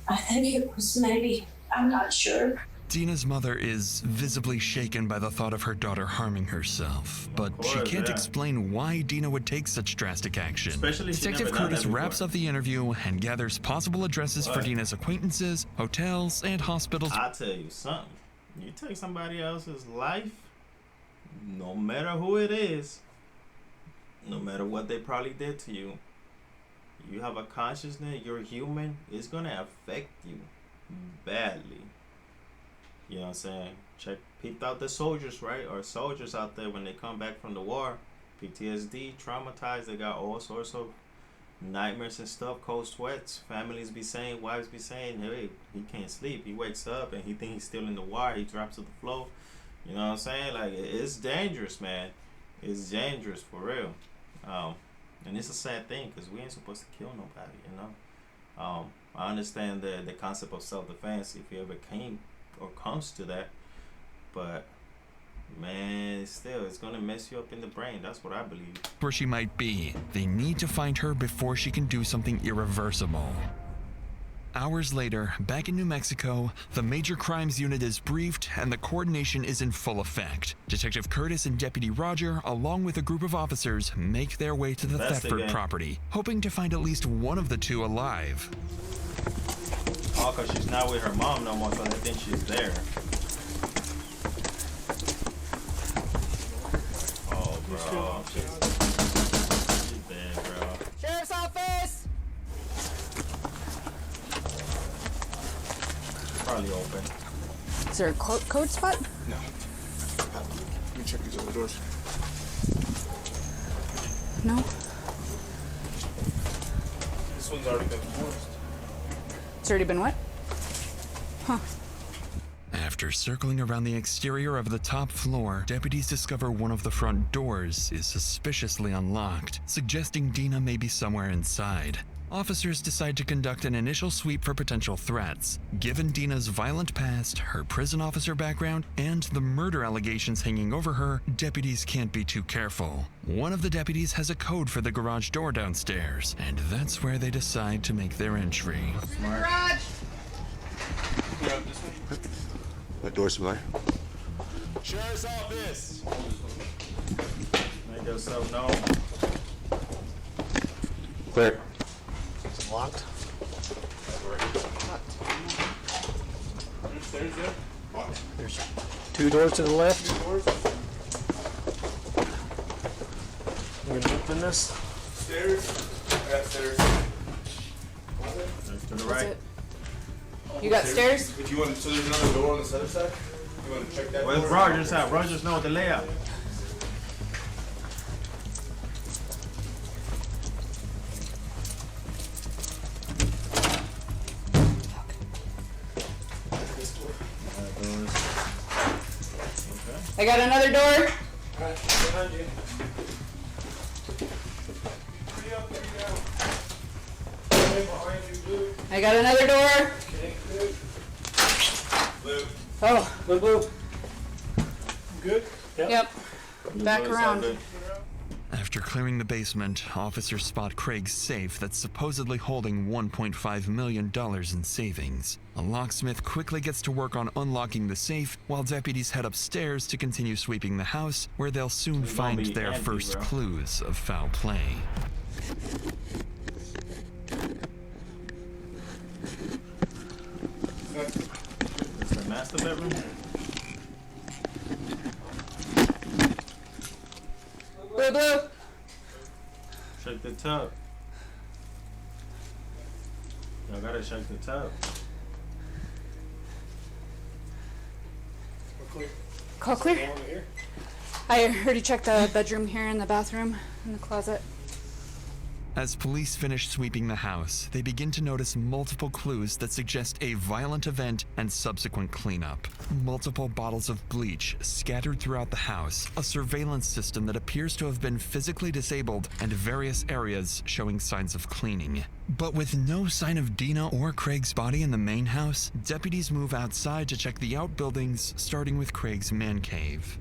I think it was maybe, I'm not sure, Deana's mother is visibly shaken by the thought of her daughter harming herself, but she can't explain why Deana would take such drastic action. Especially she Detective never done Curtis that before. wraps up the interview and gathers possible addresses for What? Deana's acquaintances, hotels, and hospitals. I'll tell you something. You take somebody else's life, no matter who it is, no matter what they probably did to you, you have a consciousness, you're human, it's gonna affect you badly. You know what I'm saying? Peep out the soldiers, right? Or soldiers out there when they come back from the war, PTSD, traumatized, they got all sorts of nightmares and stuff, cold sweats. Families be saying, wives be saying, hey, he can't sleep. He wakes up and he think he's still in the war. He drops to the floor. You know what I'm saying? Like, it's dangerous, man. It's dangerous for real. And it's a sad thing because we ain't supposed to kill nobody, you know. I understand the concept of self-defense if you ever came or comes to that, but man, still, it's gonna mess you up in the brain. That's what I believe. Where she might be, they need to find her before she can do something irreversible. Hours later, back in New Mexico, the Major Crimes Unit is briefed and the coordination is in full effect. Detective Curtis and Deputy Roger, along with a group of officers, make their way to the Thetford property, hoping to find at least one of the two alive. Oh, because she's not with her mom no more, so they think she's there. Oh, bro. She's dead, bro. Sheriff's office! Probably open. Is there a code spot? No. Let me check these other doors. No. This one's already been forced. It's already been what? Huh. After circling around the exterior of the top floor, deputies discover one of the front doors is suspiciously unlocked, suggesting Deana may be somewhere inside. Officers decide to conduct an initial sweep for potential threats. Given Deana's violent past, her prison officer background, and the murder allegations hanging over her, deputies can't be too careful. One of the deputies has a code for the garage door downstairs, and that's where they decide to make their entry. Garage! That door's familiar. Sheriff's office! Make yourself known. Clear. It's locked. There's 2 doors to the left. We're gonna open this. Stairs. I got stairs. To the right. You got stairs? If you want, so there's another door on this other side. You want to check that? Where's door? Rogers at? Rogers know the layout. I got another door. Alright, behind you. I got another door. Oh, blue. Good? Yep. Back around. After clearing the basement, officers spot Craig's safe that's supposedly holding $1.5 million in savings. A locksmith quickly gets to work on unlocking the safe, while deputies head upstairs to continue sweeping the house, where they'll soon find their first clues of foul play. It's the master bedroom. Blue. Shake the tub. Y'all gotta shake the tub. Call clear. I already checked the bedroom here and the bathroom and the closet. As police finish sweeping the house, they begin to notice multiple clues that suggest a violent event and subsequent cleanup. Multiple bottles of bleach scattered throughout the house, a surveillance system that appears to have been physically disabled, and various areas showing signs of cleaning. But with no sign of Deana or Craig's body in the main house, deputies move outside to check the outbuildings, starting with Craig's man cave.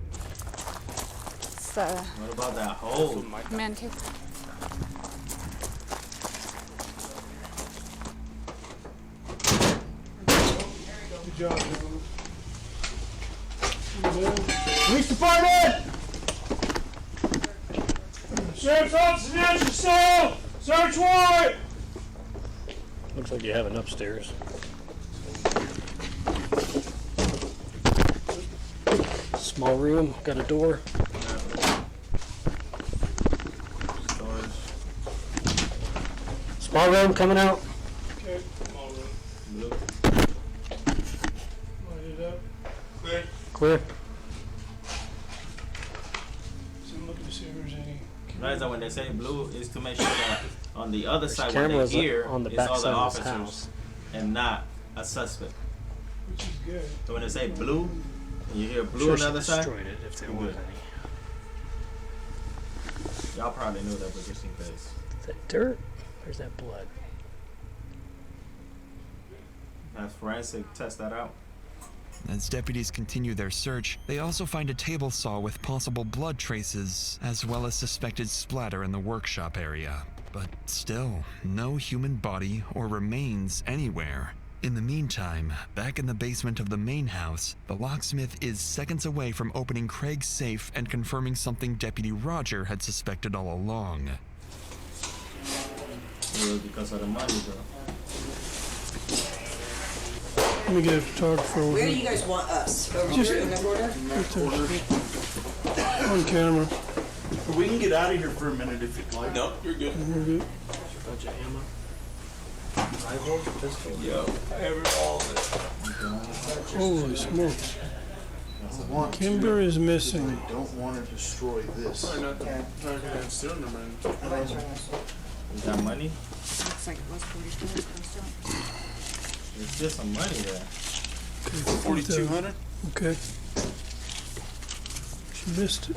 It's the What about that hole? man cave. Good job, gentlemen. Police Department! Sheriff's Office in your cell! Search warrant! Looks like you have an upstairs. Small room, got a door. Small room coming out. Okay. Small room. Light it up. Clear. Clear. So I'm looking to see if there's any. Right, so when they say blue, is to make sure that on the other side where cameras they hear on the is back all the side of this officers house. and not a suspect. Which is good. So when they say blue, and you hear blue Sure on the she other side, destroyed it if there you're was good. any. Y'all probably knew that, but just in case. Is that dirt or is that blood? Have forensic test that out. As deputies continue their search, they also find a table saw with possible blood traces, as well as suspected splatter in the workshop area. But still, no human body or remains anywhere. In the meantime, back in the basement of the main house, the locksmith is seconds away from opening Craig's safe and confirming something Deputy Roger had suspected all along. It was because of the money, though. Let me get a photographer over Where do here. you guys want us? Over Just- here in the border? On camera. We can get out of here for a minute if you'd like. No, you're good. We're good. Bunch of ammo. Rifle, pistol. Yo, I have it all. Holy smokes. Kimber is missing. I don't want to destroy this. Probably not gonna steal them, man. Is that money? Looks like it was 42. It's just some money there. 4,200? Okay. She missed it.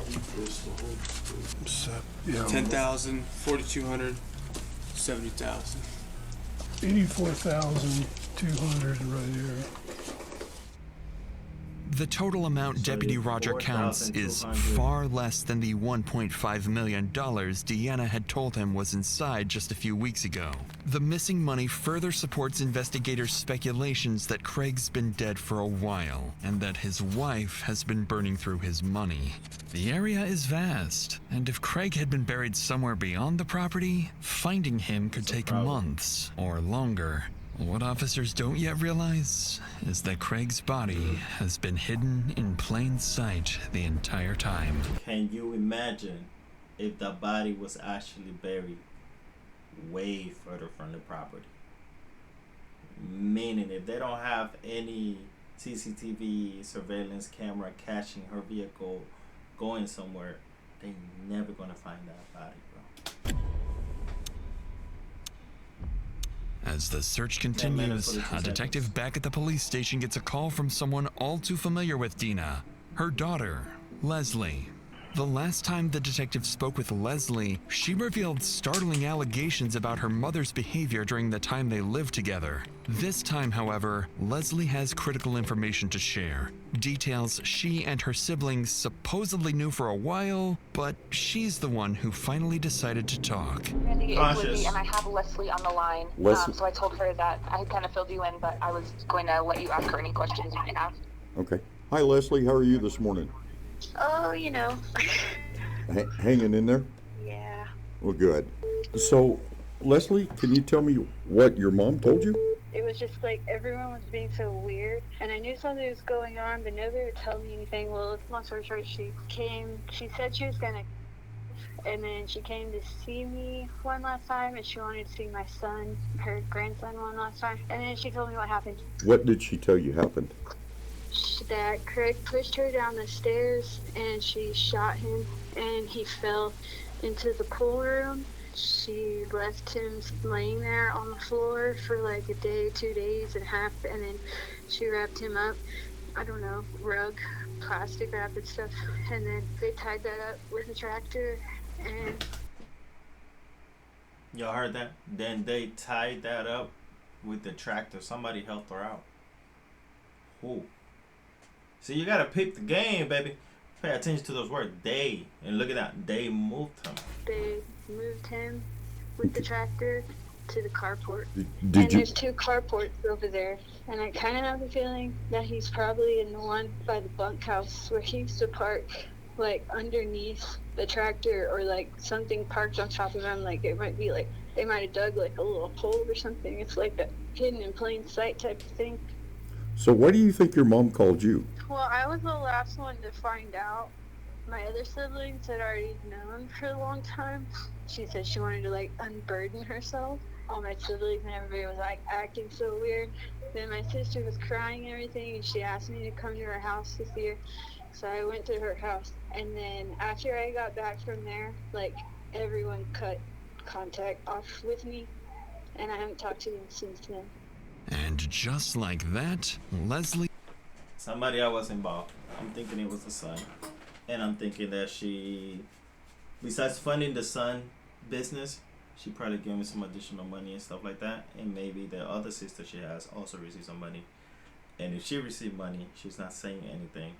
Yeah. 10,000, 4,200, 70,000. 84,200 right here. The total amount Deputy Roger counts is far less than the $1.5 million Deana had told him was inside just a few weeks ago. The missing money further supports investigators' speculations that Craig's been dead for a while, and that his wife has been burning through his money. The area is vast, and if Craig had been buried somewhere beyond the property, finding him could take months or longer. What officers don't yet realize is that Craig's body has been hidden in plain sight the entire time. Can you imagine if the body was actually buried way further from the property? Meaning if they don't have any CCTV surveillance camera catching her vehicle going somewhere, they never gonna find that body, bro. As the search continues, a detective back at the police station gets a call from someone all too familiar with Deana, her daughter, Leslie. The last time the detective spoke with Leslie, she revealed startling allegations about her mother's behavior during the time they lived together. This time, however, Leslie has critical information to share. Details she and her siblings supposedly knew for a while, but she's the one who finally decided to talk. Randy, it's Lizzie, and I have Leslie on the line. So I told her that I kind of filled you in, but I was going to let you ask her any questions you might have. Okay. Hi, Leslie. How are you this morning? Oh, you know. Hanging in there? Yeah. Well, good. So, Leslie, can you tell me what your mom told you? It was just like everyone was being so weird, and I knew something was going on, but nobody would tell me anything. Well, long story short, she said she was gonna, and then she came to see me one last time, and she wanted to see my son, her grandson, one last time, and then she told me what happened. What did she tell you happened? That Craig pushed her down the stairs, and she shot him, and he fell into the pool room. She left him laying there on the floor for like a day, 2 days and a half, and then she wrapped him up, I don't know, rug, plastic wrap and stuff, and then they tied that up with a tractor, and... Y'all heard that? Then they tied that up with the tractor. Somebody helped her out. Who? See, you gotta pick the game, baby. Pay attention to those words. They. And look at that. They moved him. They moved him with the tractor, to the carport. Did And you? there's 2 carports over there. And I kind of have a feeling that he's probably in the one by the bunkhouse where he used to park, like, underneath the tractor, or, like, something parked on top of him. Like, it might be, like, they might have dug, like, a little hole or something. It's like a hidden in plain sight type of thing. So why do you think your mom called you? Well, I was the last one to find out. My other siblings had already known for a long time. She said she wanted to, like, unburden herself. All my siblings and everybody was, like, acting so weird. Then my sister was crying and everything, and she asked me to come to her house to see her. So I went to her house. And then after I got back from there, like, everyone cut contact off with me. And I haven't talked to them since then. And just like that, Leslie... Somebody else was involved. I'm thinking it was the son. And I'm thinking that she, besides funding the son business, she probably gave me some additional money and stuff like that. And maybe the other sister she has also received some money. And if she received money, she's not saying anything.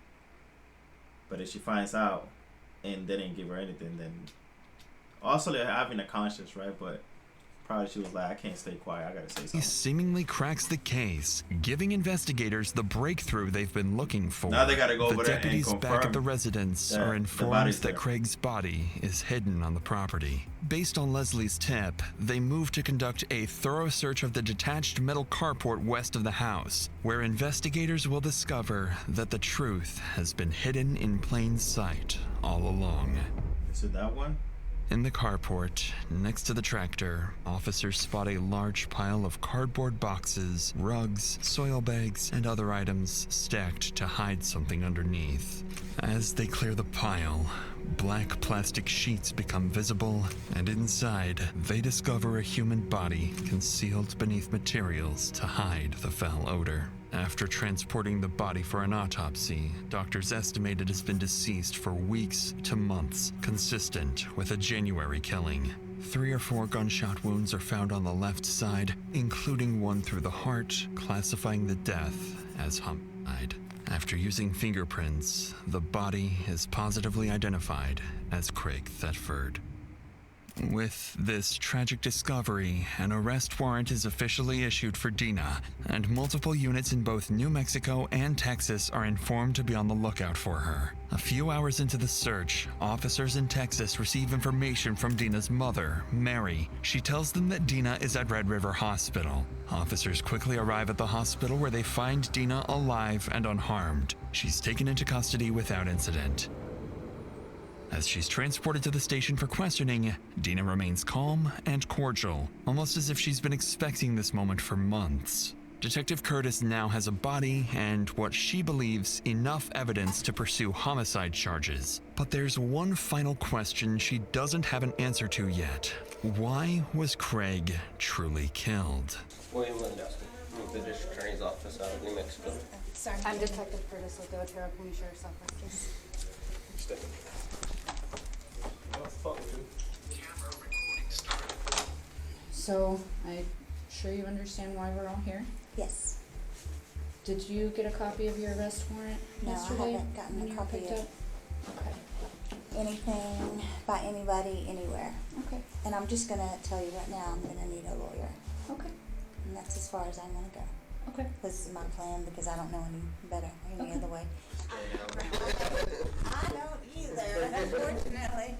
But if she finds out and they didn't give her anything, then also they're having a conscience, right? But probably she was like, I can't stay quiet, I gotta say something. He seemingly cracks the case, giving investigators the breakthrough they've been looking for. Now they gotta go over the there and deputies confirm back at the residence are informed that Craig's body is hidden on the property. Based on Leslie's tip, they move to conduct a thorough search of the detached metal carport west of the house, where investigators will discover that the truth has been hidden in plain sight all along. Is it that one? In the carport, next to the tractor, officers spot a large pile of cardboard boxes, rugs, soil bags, and other items stacked to hide something underneath. As they clear the pile, black plastic sheets become visible, and inside, they discover a human body concealed beneath materials to hide the foul odor. After transporting the body for an autopsy, doctors estimate it has been deceased for weeks to months, consistent with a January killing. 3 or 4 gunshot wounds are found on the left side, including one through the heart, classifying the death as homicide. After using fingerprints, the body is positively identified as Craig Thetford. With this tragic discovery, an arrest warrant is officially issued for Deana, and multiple units in both New Mexico and Texas are informed to be on the lookout for her. A few hours into the search, officers in Texas receive information from Deana's mother, Mary. She tells them that Deana is at Red River Hospital. Officers quickly arrive at the hospital where they find Deana alive and unharmed. She's taken into custody without incident. As she's transported to the station for questioning, Deana remains calm and cordial, almost as if she's been expecting this moment for months. Detective Curtis now has a body and what she believes enough evidence to pursue homicide charges. But there's one final question she doesn't have an answer to yet. Why was Craig truly killed? William Lindowski, with the district attorney's office out of New Mexico. I'm Detective Curtis with the Otero County Sheriff's Office. So, I'm sure you understand why we're all here? Yes. Did you get a copy of your arrest warrant No, yesterday? I haven't gotten when a you were copy picked yet. up? Okay. Anything by anybody, anywhere. Okay. And I'm just gonna tell you right now, I'm gonna need a lawyer. Okay. And that's as far as I'm gonna go. Okay. This is my plan because I don't know any better, any other way. I don't either, unfortunately.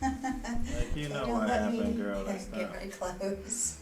Like, you know They don't what let me happened, girl. That's get not. very close.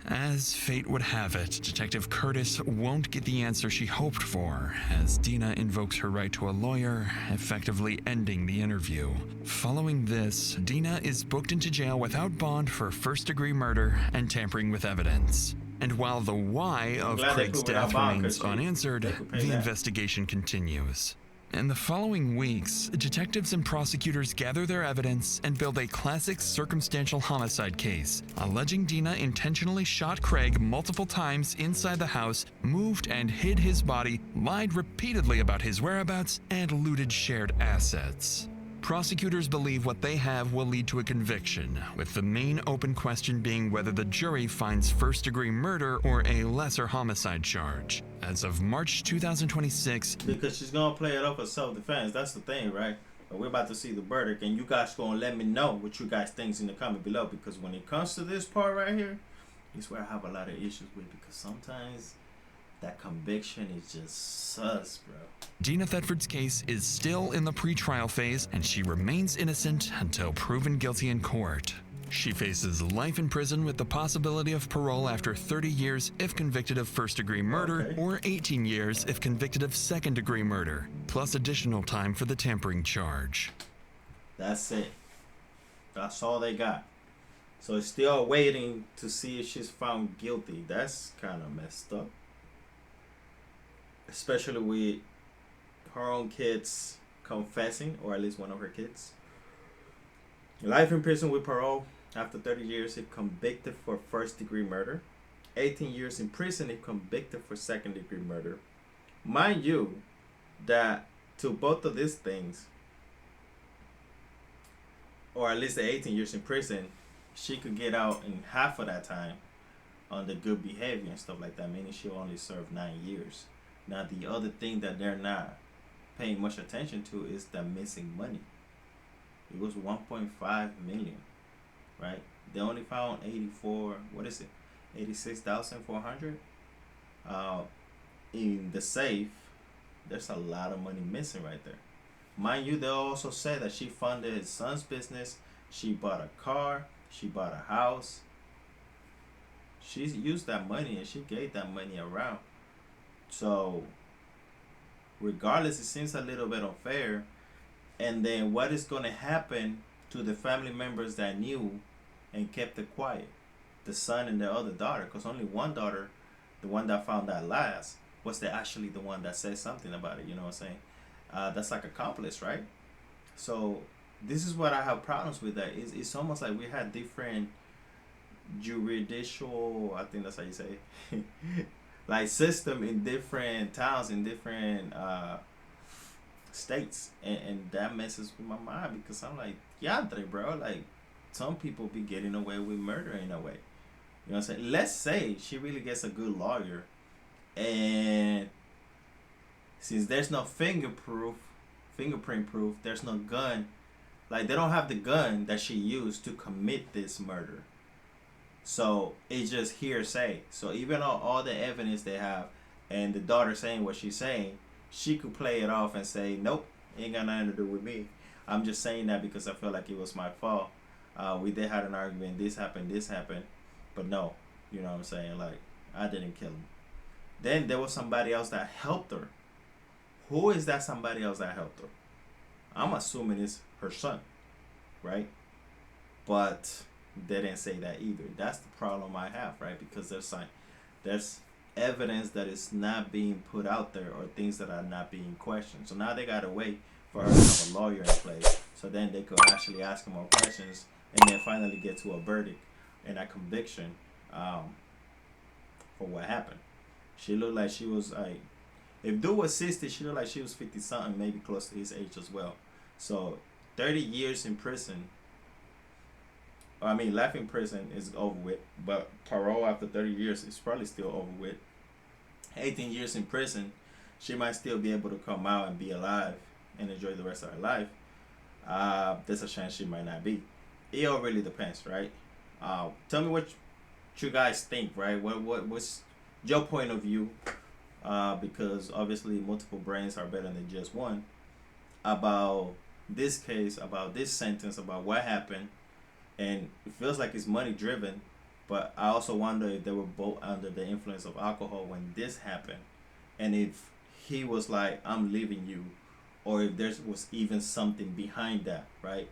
As fate would have it, Detective Curtis won't get the answer she hoped for, as Deana invokes her right to a lawyer, effectively ending the interview. Following this, Deana is booked into jail without bond for first-degree murder and tampering with evidence. And while the why of glad they Craig's put without death bond, remains 'cause unanswered, they could pay the that. investigation continues. In the following weeks, detectives and prosecutors gather their evidence and build a classic circumstantial homicide case, alleging Deana intentionally shot Craig multiple times inside the house, moved and hid his body, lied repeatedly about his whereabouts, and looted shared assets. Prosecutors believe what they have will lead to a conviction, with the main open question being whether the jury finds first-degree murder or a lesser homicide charge. As of March 2026, Because she's gonna play it up as self-defense. That's the thing, right? But we're about to see the verdict, and you guys gonna let me know what you guys think in the comment below. Because when it comes to this part right here, It's where I have a lot of issues with, because sometimes that conviction is just sus, bro. Deana Thetford's case is still in the pretrial phase, and she remains innocent until proven guilty in court. She faces life in prison with the possibility of parole after 30 years if convicted of first-degree murder, or 18 years if convicted of second-degree murder, plus additional time for the tampering charge. That's it. That's all they got. So it's still waiting to see if she's found guilty. That's kind of messed up. Especially with her own kids confessing, or at least one of her kids. Life in prison with parole after 30 years if convicted for first-degree murder. 18 years in prison if convicted for second-degree murder. Mind you, that to both of these things, or at least the 18 years in prison, she could get out in half of that time on the good behavior and stuff like that, meaning she'll only serve 9 years. Now, the other thing that they're not paying much attention to is the missing money. It was 1.5 million, right? They only found 86,400 in the safe. There's a lot of money missing right there. Mind you, they also say that she funded his son's business. She bought a car. She bought a house. She used that money and she gave that money around. So, regardless, it seems a little bit unfair. And then what is going to happen to the family members that knew and kept it quiet? The son and the other daughter, because only one daughter, the one that found that last, was actually the one that said something about it, you know what I'm saying? That's like accomplice, right? So this is what I have problems with. That it's almost like we had different judicial, I think that's how you say it, like system in different towns, in different states, and that messes with my mind, because I'm like, yandre, bro, like some people be getting away with murder in a way, you know what I'm saying? Let's say she really gets a good lawyer, and since there's no fingerprint proof, there's no gun, like they don't have the gun that she used to commit this murder, so it's just hearsay. So even all the evidence they have, and the daughter saying what she's saying, she could play it off and say, nope, ain't got nothing to do with me. I'm just saying that because I feel like it was my fault. We did have an argument, this happened, but no, you know what I'm saying? Like, I didn't kill him. Then there was somebody else that helped her. Who is that somebody else that helped her? I'm assuming it's her son, right? But they didn't say that either. That's the problem I have, right? Because there's evidence that is not being put out there, or things that are not being questioned. So now they gotta wait for her to have a lawyer in place, so then they could actually ask her more questions, and then finally get to a verdict and a conviction for what happened. She looked like she was like, if dude was 60, she looked like she was 50 something, maybe close to his age as well. So 30 years in prison, I mean, life in prison is over with, but parole after 30 years is probably still over with. 18 years in prison, she might still be able to come out and be alive and enjoy the rest of her life. There's a chance she might not be. It all really depends, right? Tell me what you guys think, right? What's your point of view? Because obviously multiple brains are better than just one, about this case, about this sentence, about what happened. And it feels like it's money driven, but I also wonder if they were both under the influence of alcohol when this happened, and if he was like, I'm leaving you, or if there was even something behind that, right,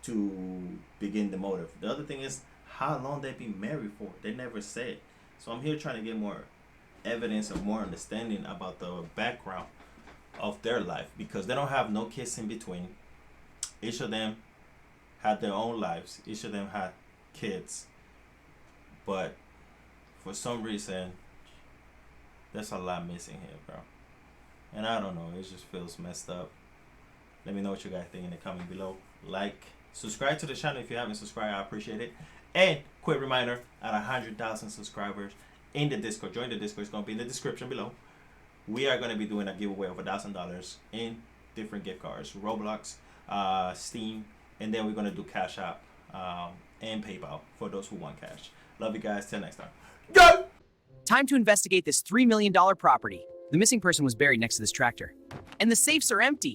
to begin the motive. The other thing is how long they've been married for. They never said. So I'm here trying to get more evidence and more understanding about the background of their life, because they don't have no kids in between. Each of them had their own lives. Each of them had kids. But for some reason, there's a lot missing here, bro. And I don't know, it just feels messed up. Let me know what you guys think in the comment below. Like, subscribe to the channel if you haven't subscribed, I appreciate it. And quick reminder, at 100,000 subscribers in the Discord, join the Discord, it's going to be in the description below. We are going to be doing a giveaway of $1,000 in different gift cards, Roblox, Steam, and then we're going to do Cash App and PayPal for those who want cash. Love you guys. Till next time. Go! Time to investigate this $3 million property. The missing person was buried next to this tractor. And the safes are empty.